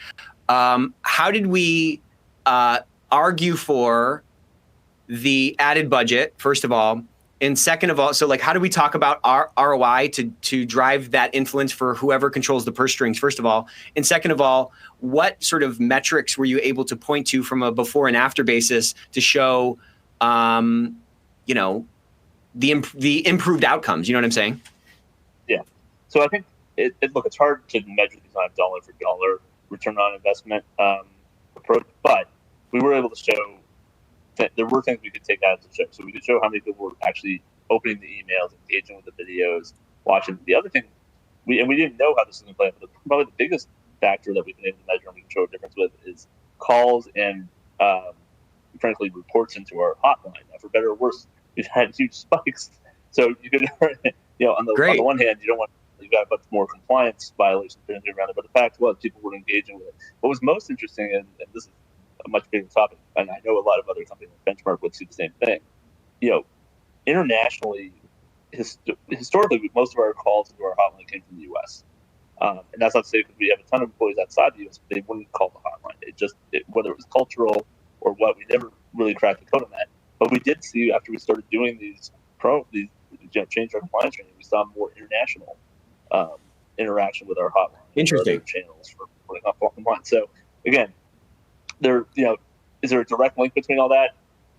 [SPEAKER 1] How did we argue for the added budget, first of all? And second of all, so like, how do we talk about our ROI to drive that influence for whoever controls the purse strings, first of all? And second of all, what sort of metrics were you able to point to from a before and after basis to show, the improved outcomes? You know what I'm saying?
[SPEAKER 2] Yeah. So I think look, it's hard to measure these on a dollar for dollar return on investment approach, but we were able to show that there were things we could take out of the show. So we could show how many people were actually opening the emails, engaging with the videos, watching. The other thing, we didn't know how this was going to play out, but probably the biggest factor that we've been able to measure and we can show a difference with is calls and, frankly, reports into our hotline. Now, for better or worse, we've had huge spikes. So you could, on the one hand, you've got a bunch more compliance violations around it, but the fact was people were engaging with it. What was most interesting, and this is a much bigger topic, and I know a lot of other companies like Benchmark would see the same thing. Internationally, historically, most of our calls into our hotline came from the U.S. And that's not to say because we have a ton of employees outside the U.S., they wouldn't call the hotline. Whether it was cultural or what, we never really cracked the code on that. But we did see after we started doing these change our compliance training, we saw more international interaction with our hotline.
[SPEAKER 1] Interesting.
[SPEAKER 2] Other channels for putting up compliance. So again, is there a direct link between all that?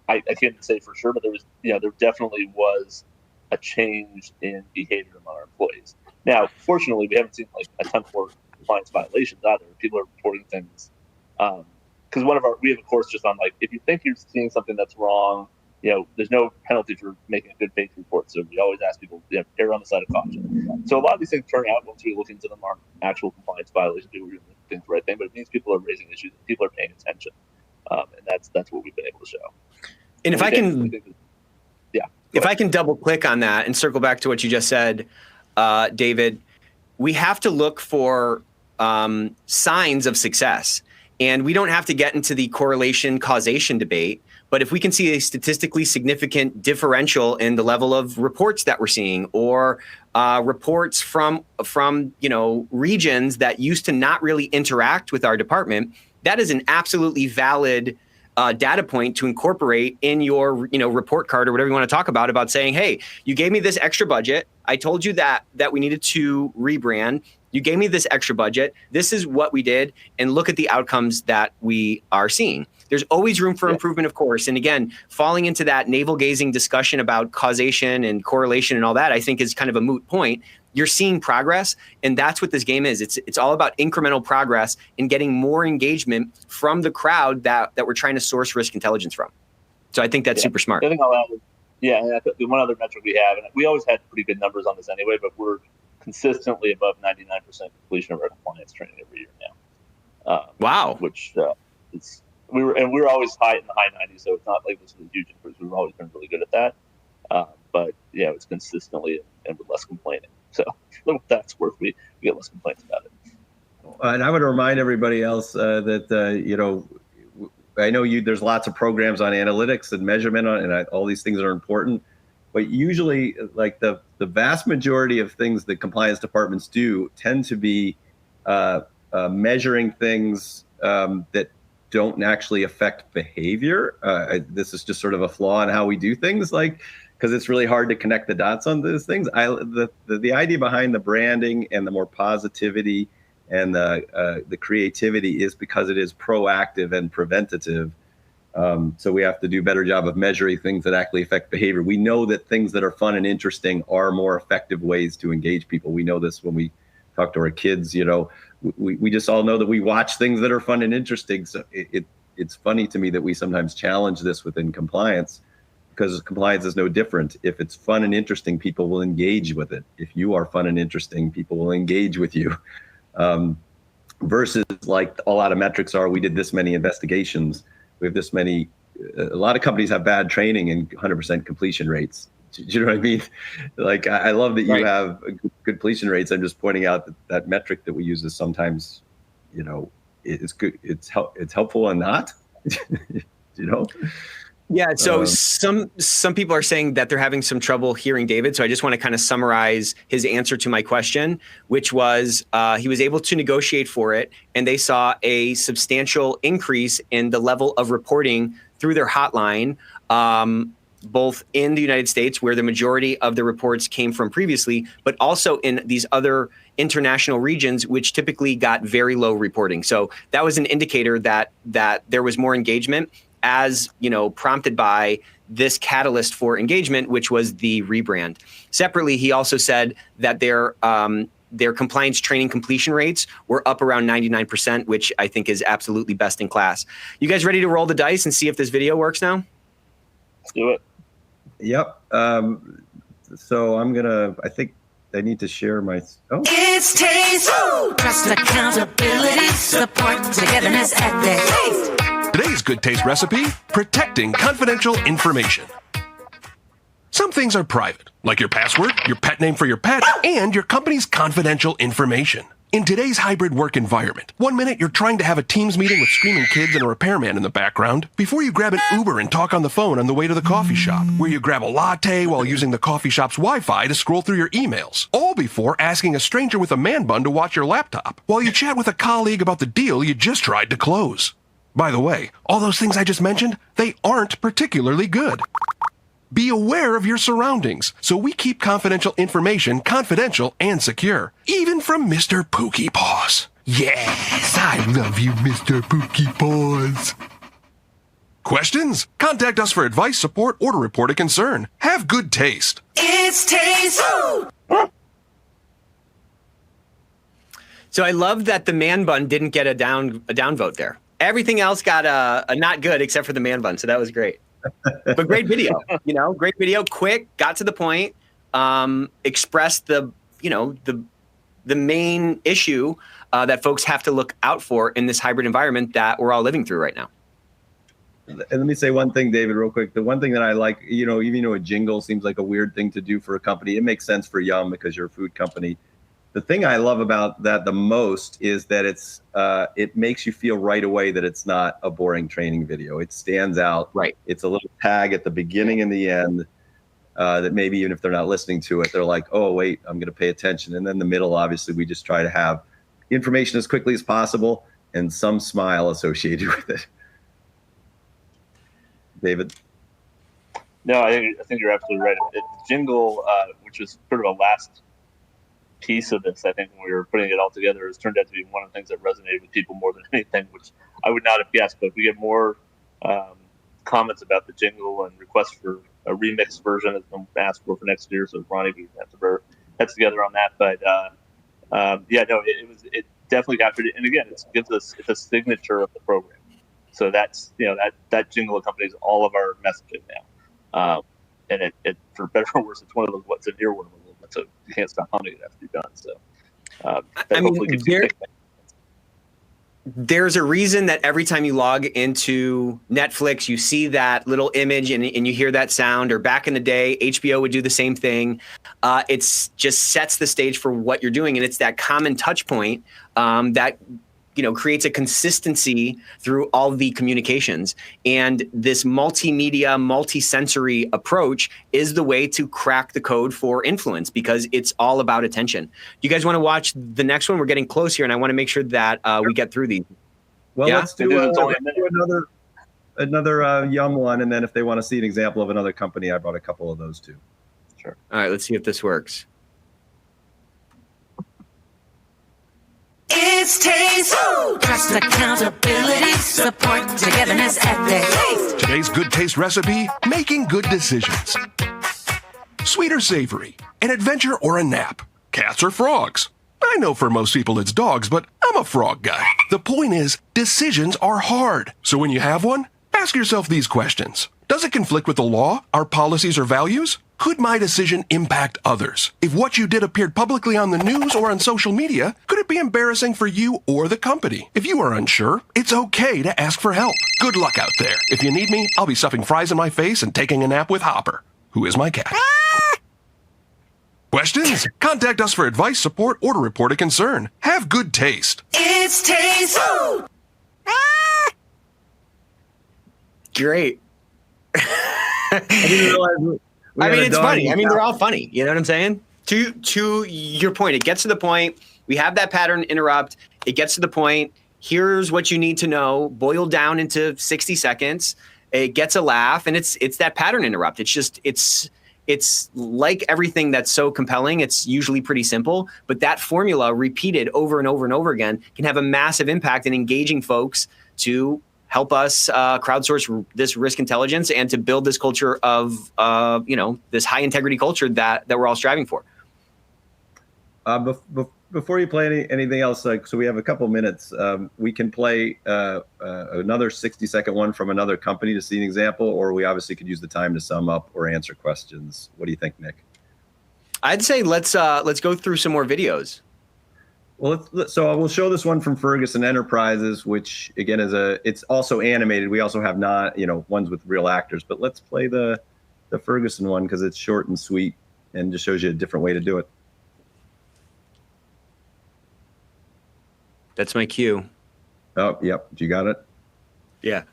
[SPEAKER 2] I can't say for sure, but there definitely was a change in behavior among our employees. Now, fortunately, we haven't seen like a ton more compliance violations either. People are reporting things because we have a course just on like, if you think you're seeing something that's wrong, there's no penalty for making a good faith report. So we always ask people, err on the side of caution. So a lot of these things turn out once we look into them are actual compliance violations. People are doing the right thing, but it means people are raising issues and people are paying attention. And that's what we've been able to show.
[SPEAKER 1] And if I can double click on that and circle back to what you just said, David, we have to look for signs of success. And we don't have to get into the correlation causation debate, but if we can see a statistically significant differential in the level of reports that we're seeing, or reports from regions that used to not really interact with our department, that is an absolutely valid data point to incorporate in your report card or whatever you want to talk about saying, hey, you gave me this extra budget. I told you that we needed to rebrand. You gave me this extra budget. This is what we did. And look at the outcomes that we are seeing. There's always room for improvement, of course. And again, falling into that navel gazing discussion about causation and correlation and all that, I think is kind of a moot point. You're seeing progress, and that's what this game is. It's all about incremental progress and getting more engagement from the crowd that we're trying to source risk intelligence from. So I think that's super smart.
[SPEAKER 2] The thing I'll add is, and I think the one other metric we have, and we always had pretty good numbers on this anyway, but we're consistently above 99% completion of our compliance training every year now.
[SPEAKER 1] Wow.
[SPEAKER 2] Which we were always high in the high 90s, so it's not like this is a huge increase. We've always been really good at that. But it's consistently and with less complaining. So what that's worth, we get less complaints about it.
[SPEAKER 3] And I would remind everybody else that I know there's lots of programs on analytics and measurement and all these things are important, but usually like the vast majority of things that compliance departments do tend to be measuring things that don't actually affect behavior. This is just sort of a flaw in how we do things, like, because it's really hard to connect the dots on those things. The idea behind the branding and the more positivity and the creativity is because it is proactive and preventative. So we have to do a better job of measuring things that actually affect behavior. We know that things that are fun and interesting are more effective ways to engage people. We know this when we talk to our kids. We just all know that we watch things that are fun and interesting. So it's funny to me that we sometimes challenge this within compliance, because compliance is no different. If it's fun and interesting, people will engage with it. If you are fun and interesting, people will engage with you. Versus like a lot of metrics are, we did this many investigations, we have this many. A lot of companies have bad training and 100% completion rates. Do you know what I mean? Like, I love that you have good completion rates. I'm just pointing out that metric that we use is sometimes, it's good. It's helpful and not,
[SPEAKER 1] Yeah. So some people are saying that they're having some trouble hearing David. So I just want to kind of summarize his answer to my question, which was he was able to negotiate for it, and they saw a substantial increase in the level of reporting through their hotline, both in the United States, where the majority of the reports came from previously, but also in these other international regions, which typically got very low reporting. So that was an indicator that there was more engagement, as prompted by this catalyst for engagement, which was the rebrand. Separately, he also said that their compliance training completion rates were up around 99%, which I think is absolutely best in class. You guys ready to roll the dice and see if this video works now?
[SPEAKER 2] Let's do it.
[SPEAKER 3] Yep. So I think I need to share my. Oh.
[SPEAKER 4] It's taste, trust, accountability, support, togetherness at their taste.
[SPEAKER 5] Today's good taste recipe: protecting confidential information. Some things are private, like your password, your pet name for your pet, and your company's confidential information. In today's hybrid work environment, 1 minute you're trying to have a Teams meeting with screaming kids and a repairman in the background, before you grab an Uber and talk on the phone on the way to the coffee shop, where you grab a latte while using the coffee shop's Wi-Fi to scroll through your emails, all before asking a stranger with a man bun to watch your laptop, while you chat with a colleague about the deal you just tried to close. By the way, all those things I just mentioned, they aren't particularly good. Be aware of your surroundings, so we keep confidential information confidential and secure, even from Mr. Pookie Paws. Yes, I love you, Mr. Pookie Paws. Questions? Contact us for advice, support, or to report a concern. Have good taste.
[SPEAKER 4] It's taste.
[SPEAKER 1] So I love that the man bun didn't get a down vote there. Everything else got a not good except for the man bun. So that was great. But great video, great video, quick, got to the point, expressed the main issue that folks have to look out for in this hybrid environment that we're all living through right now.
[SPEAKER 3] And let me say one thing, David, real quick. The one thing that I like, even though a jingle seems like a weird thing to do for a company, it makes sense for Yum because you're a food company. The thing I love about that the most is that it makes you feel right away that it's not a boring training video. It stands out. Right. It's a little tag at the beginning and the end that maybe even if they're not listening to it, they're like, oh, wait, I'm going to pay attention. And then the middle, obviously, we just try to have information as quickly as possible and some smile associated with it. David?
[SPEAKER 2] No, I think you're absolutely right. The jingle, which was sort of a last piece of this, I think when we were putting it all together, has turned out to be one of the things that resonated with people more than anything, which I would not have guessed. But we get more comments about the jingle, and requests for a remix version has been asked for next year. So Ronnie, we have to put our heads together on that. But it definitely captured it. And again, it's a signature of the program. So that's that jingle accompanies all of our messaging now. And it for better or worse, it's one of those what's an earworm. So you can't stop humming it after you're done. So,
[SPEAKER 1] there's a reason that every time you log into Netflix, you see that little image and you hear that sound. Or back in the day, HBO would do the same thing. It's just sets the stage for what you're doing, and it's that common touch point that creates a consistency through all the communications. And this multimedia, multi-sensory approach is the way to crack the code for influence, because it's all about attention. You guys want to watch the next one? We're getting close here, and I want to make sure that we get through these.
[SPEAKER 3] Well,
[SPEAKER 1] Yeah?
[SPEAKER 3] let's do, another yum one, and then if they want to see an example of another company, I brought a couple of those too.
[SPEAKER 2] Sure.
[SPEAKER 1] All right, let's see if this works.
[SPEAKER 4] It's taste, trust, accountability, support, togetherness, ethics.
[SPEAKER 5] Today's good taste recipe, making good decisions. Sweet or savory, an adventure or a nap, cats or frogs. I know for most people it's dogs, but I'm a frog guy. The point is, decisions are hard. So when you have one, ask yourself these questions. Does it conflict with the law, our policies, or values? Could my decision impact others? If what you did appeared publicly on the news or on social media, could it be embarrassing for you or the company? If you are unsure, it's okay to ask for help. Good luck out there. If you need me, I'll be stuffing fries in my face and taking a nap with Hopper, who is my cat. Questions? Contact us for advice, support, or to report a concern. Have good taste.
[SPEAKER 4] It's taste.
[SPEAKER 1] Great.
[SPEAKER 3] I didn't realize
[SPEAKER 1] I mean, it's funny. I mean, they're all funny. You know what I'm saying? To your point, it gets to the point. We have that pattern interrupt. It gets to the point. Here's what you need to know, boiled down into 60 seconds. It gets a laugh, and it's that pattern interrupt. It's like everything that's so compelling. It's usually pretty simple, but that formula repeated over and over and over again can have a massive impact in engaging folks to help us crowdsource this risk intelligence and to build this culture of, this high integrity culture that we're all striving for.
[SPEAKER 3] Before you play anything else, so we have a couple minutes, we can play another 60-second one from another company to see an example, or we obviously could use the time to sum up or answer questions. What do you think, Nick?
[SPEAKER 1] I'd say let's go through some more videos.
[SPEAKER 3] Well, so we'll show this one from Ferguson Enterprises, which again it's also animated. We also have ones with real actors, but let's play the Ferguson one because it's short and sweet and just shows you a different way to do it.
[SPEAKER 1] That's my cue.
[SPEAKER 3] Oh, yep. You got it?
[SPEAKER 1] Yeah.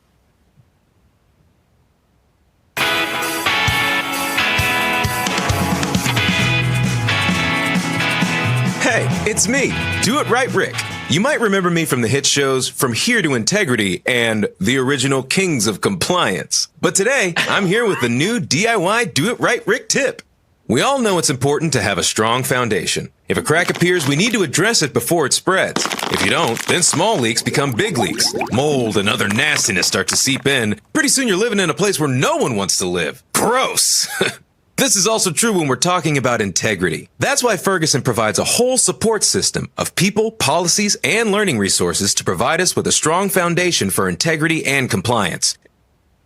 [SPEAKER 6] Hey, it's me, Do It Right Rick. You might remember me from the hit shows From Here to Integrity and the original Kings of Compliance. But today, I'm here with the new DIY Do It Right Rick tip. We all know it's important to have a strong foundation. If a crack appears, we need to address it before it spreads. If you don't, then small leaks become big leaks. Mold and other nastiness start to seep in. Pretty soon you're living in a place where no one wants to live. Gross! This is also true when we're talking about integrity. That's why Ferguson provides a whole support system of people, policies, and learning resources to provide us with a strong foundation for integrity and compliance.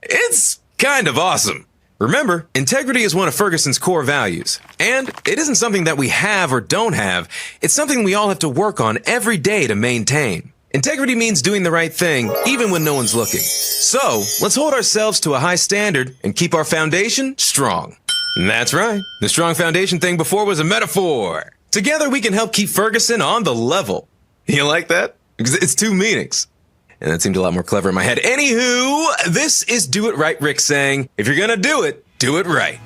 [SPEAKER 6] It's kind of awesome. Remember, integrity is one of Ferguson's core values. And it isn't something that we have or don't have. It's something we all have to work on every day to maintain. Integrity means doing the right thing, even when no one's looking. So, let's hold ourselves to a high standard and keep our foundation strong. That's right. The strong foundation thing before was a metaphor. Together we can help keep Ferguson on the level. You like that? Because it's two meanings. And that seemed a lot more clever in my head. Anywho, this is Do It Right Rick saying, if you're gonna do it right.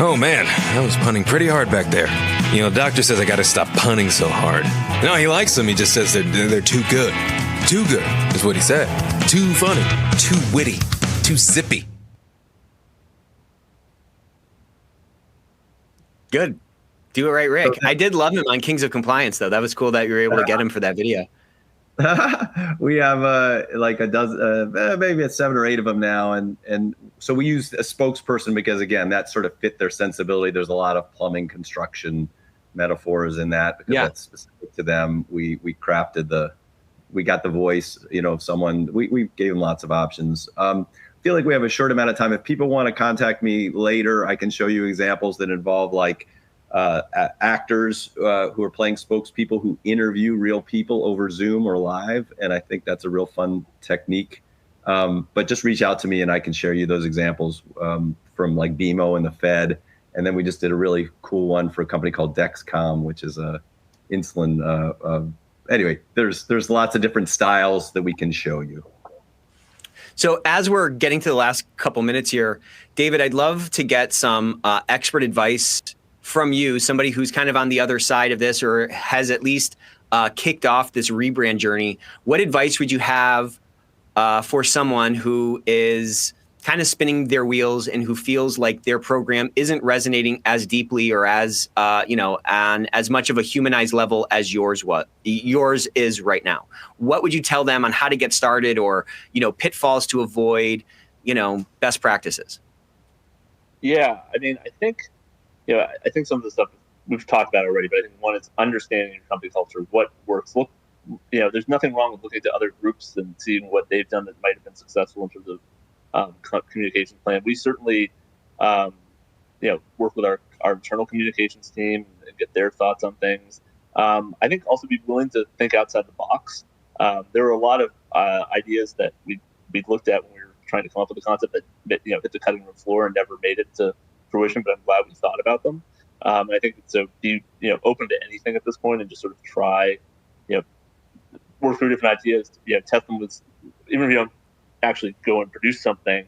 [SPEAKER 6] Oh man, I was punning pretty hard back there. You know, doctor says I gotta stop punning so hard. No, he likes them. He just says they're too good. Too good is what he said. Too funny. Too witty. Too zippy.
[SPEAKER 1] Good. Do It Right, Rick. I did love him on Kings of Compliance, though. That was cool that you were able to get him for that video.
[SPEAKER 3] We have like a dozen, maybe it's 7 or 8 of them now, and so we use a spokesperson because again that sort of fit their sensibility. There's a lot of plumbing, construction metaphors in that because that's specific to them. We crafted we got the voice, of someone. We gave them lots of options. Feel like we have a short amount of time. If people want to contact me later, I can show you examples that involve like actors who are playing spokespeople who interview real people over Zoom or live. And I think that's a real fun technique. But just reach out to me and I can share you those examples from like BMO and the Fed. And then we just did a really cool one for a company called Dexcom, which is a insulin. Anyway, there's lots of different styles that we can show you.
[SPEAKER 1] So as we're getting to the last couple minutes here, David, I'd love to get some expert advice from you, somebody who's kind of on the other side of this or has at least kicked off this rebrand journey, what advice would you have for someone who is kind of spinning their wheels and who feels like their program isn't resonating as deeply or as, on as much of a humanized level as yours is right now? What would you tell them on how to get started, or, pitfalls to avoid, best practices?
[SPEAKER 2] Yeah, I mean, I think some of the stuff we've talked about already, but I think one is understanding your company culture, what works. There's nothing wrong with looking to other groups and seeing what they've done that might have been successful in terms of communications plan. We certainly, work with our internal communications team and get their thoughts on things. I think also be willing to think outside the box. There were a lot of ideas that we looked at when we were trying to come up with a concept that hit the cutting room floor and never made it to fruition, but I'm glad we thought about them. I think so. Be open to anything at this point and just sort of try, work through different ideas. Test them with, even if you don't actually go and produce something,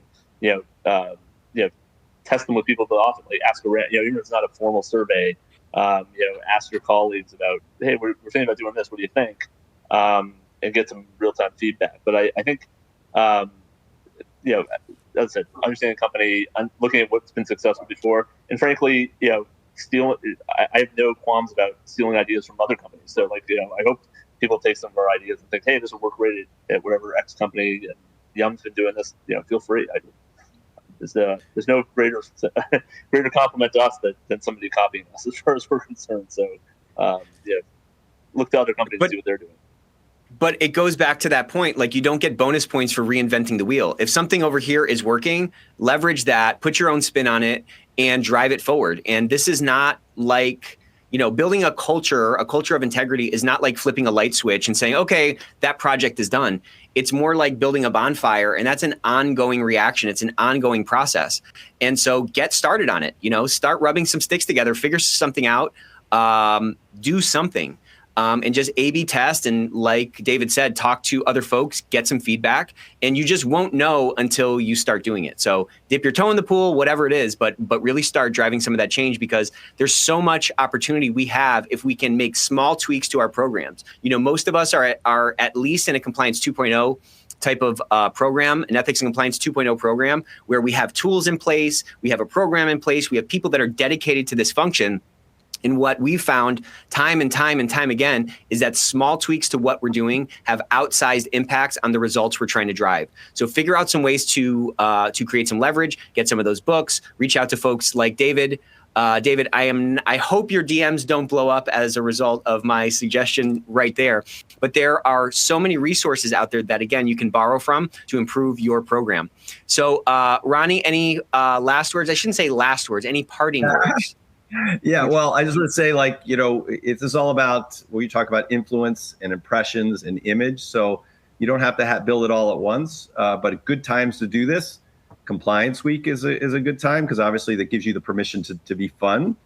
[SPEAKER 2] test them with people that often, like ask around, even if it's not a formal survey, ask your colleagues about, hey, we're thinking about doing this, what do you think? And get some real-time feedback. But I think, as I said, understanding the company, looking at what's been successful before, and frankly, I have no qualms about stealing ideas from other companies. So I hope people take some of our ideas and think, hey, this will work great at whatever X company, and Yum's been doing this, feel free. There's no greater compliment to us than somebody copying us, as far as we're concerned. So, look to other companies to see what they're doing.
[SPEAKER 1] But it goes back to that point, like, you don't get bonus points for reinventing the wheel. If something over here is working, leverage that, put your own spin on it, and drive it forward. And this is not like, building a culture of integrity is not like flipping a light switch and saying, okay, that project is done. It's more like building a bonfire, and that's an ongoing reaction. It's an ongoing process. And so get started on it, start rubbing some sticks together, figure something out, do something. And just A/B test, and like David said, talk to other folks, get some feedback, and you just won't know until you start doing it. So dip your toe in the pool, whatever it is, but really start driving some of that change, because there's so much opportunity we have if we can make small tweaks to our programs. Most of us are at least in a compliance 2.0 type of program, an ethics and compliance 2.0 program, where we have tools in place, we have a program in place, we have people that are dedicated to this function. And what we've found time and time again is that small tweaks to what we're doing have outsized impacts on the results we're trying to drive. So figure out some ways to create some leverage, get some of those books, reach out to folks like David. David, I hope your DMs don't blow up as a result of my suggestion right there. But there are so many resources out there that, again, you can borrow from to improve your program. So Ronnie, any last words? I shouldn't say last words, any parting words?
[SPEAKER 3] Yeah, well, I just want to say, this is all about, when you talk about influence and impressions and image. So you don't have to build it all at once, but good times to do this. Compliance Week is a good time, because obviously that gives you the permission to be fun.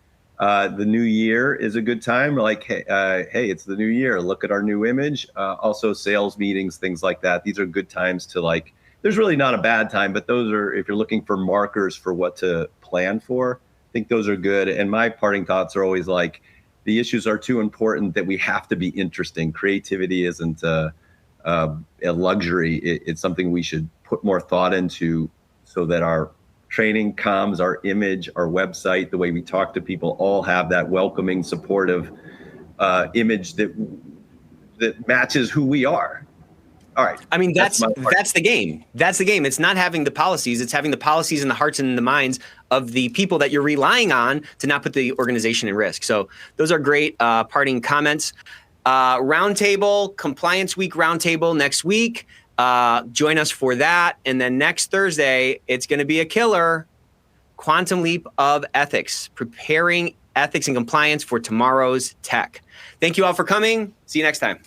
[SPEAKER 3] The new year is a good time. Like, hey, it's the new year. Look at our new image. Also sales meetings, things like that. These are good times to there's really not a bad time, but those are, if you're looking for markers for what to plan for, I think those are good. And my parting thoughts are always the issues are too important that we have to be interesting. Creativity isn't a luxury. It's something we should put more thought into, so that our training, comms, our image, our website, the way we talk to people, all have that welcoming, supportive image that matches who we are. All right.
[SPEAKER 1] I mean, that's the game. That's the game. It's not having the policies. It's having the policies in the hearts and in the minds of the people that you're relying on to not put the organization in risk. So those are great parting comments. Roundtable, Compliance Week Roundtable next week. Join us for that. And then next Thursday, it's going to be a killer. Quantum Leap of Ethics, preparing ethics and compliance for tomorrow's tech. Thank you all for coming. See you next time.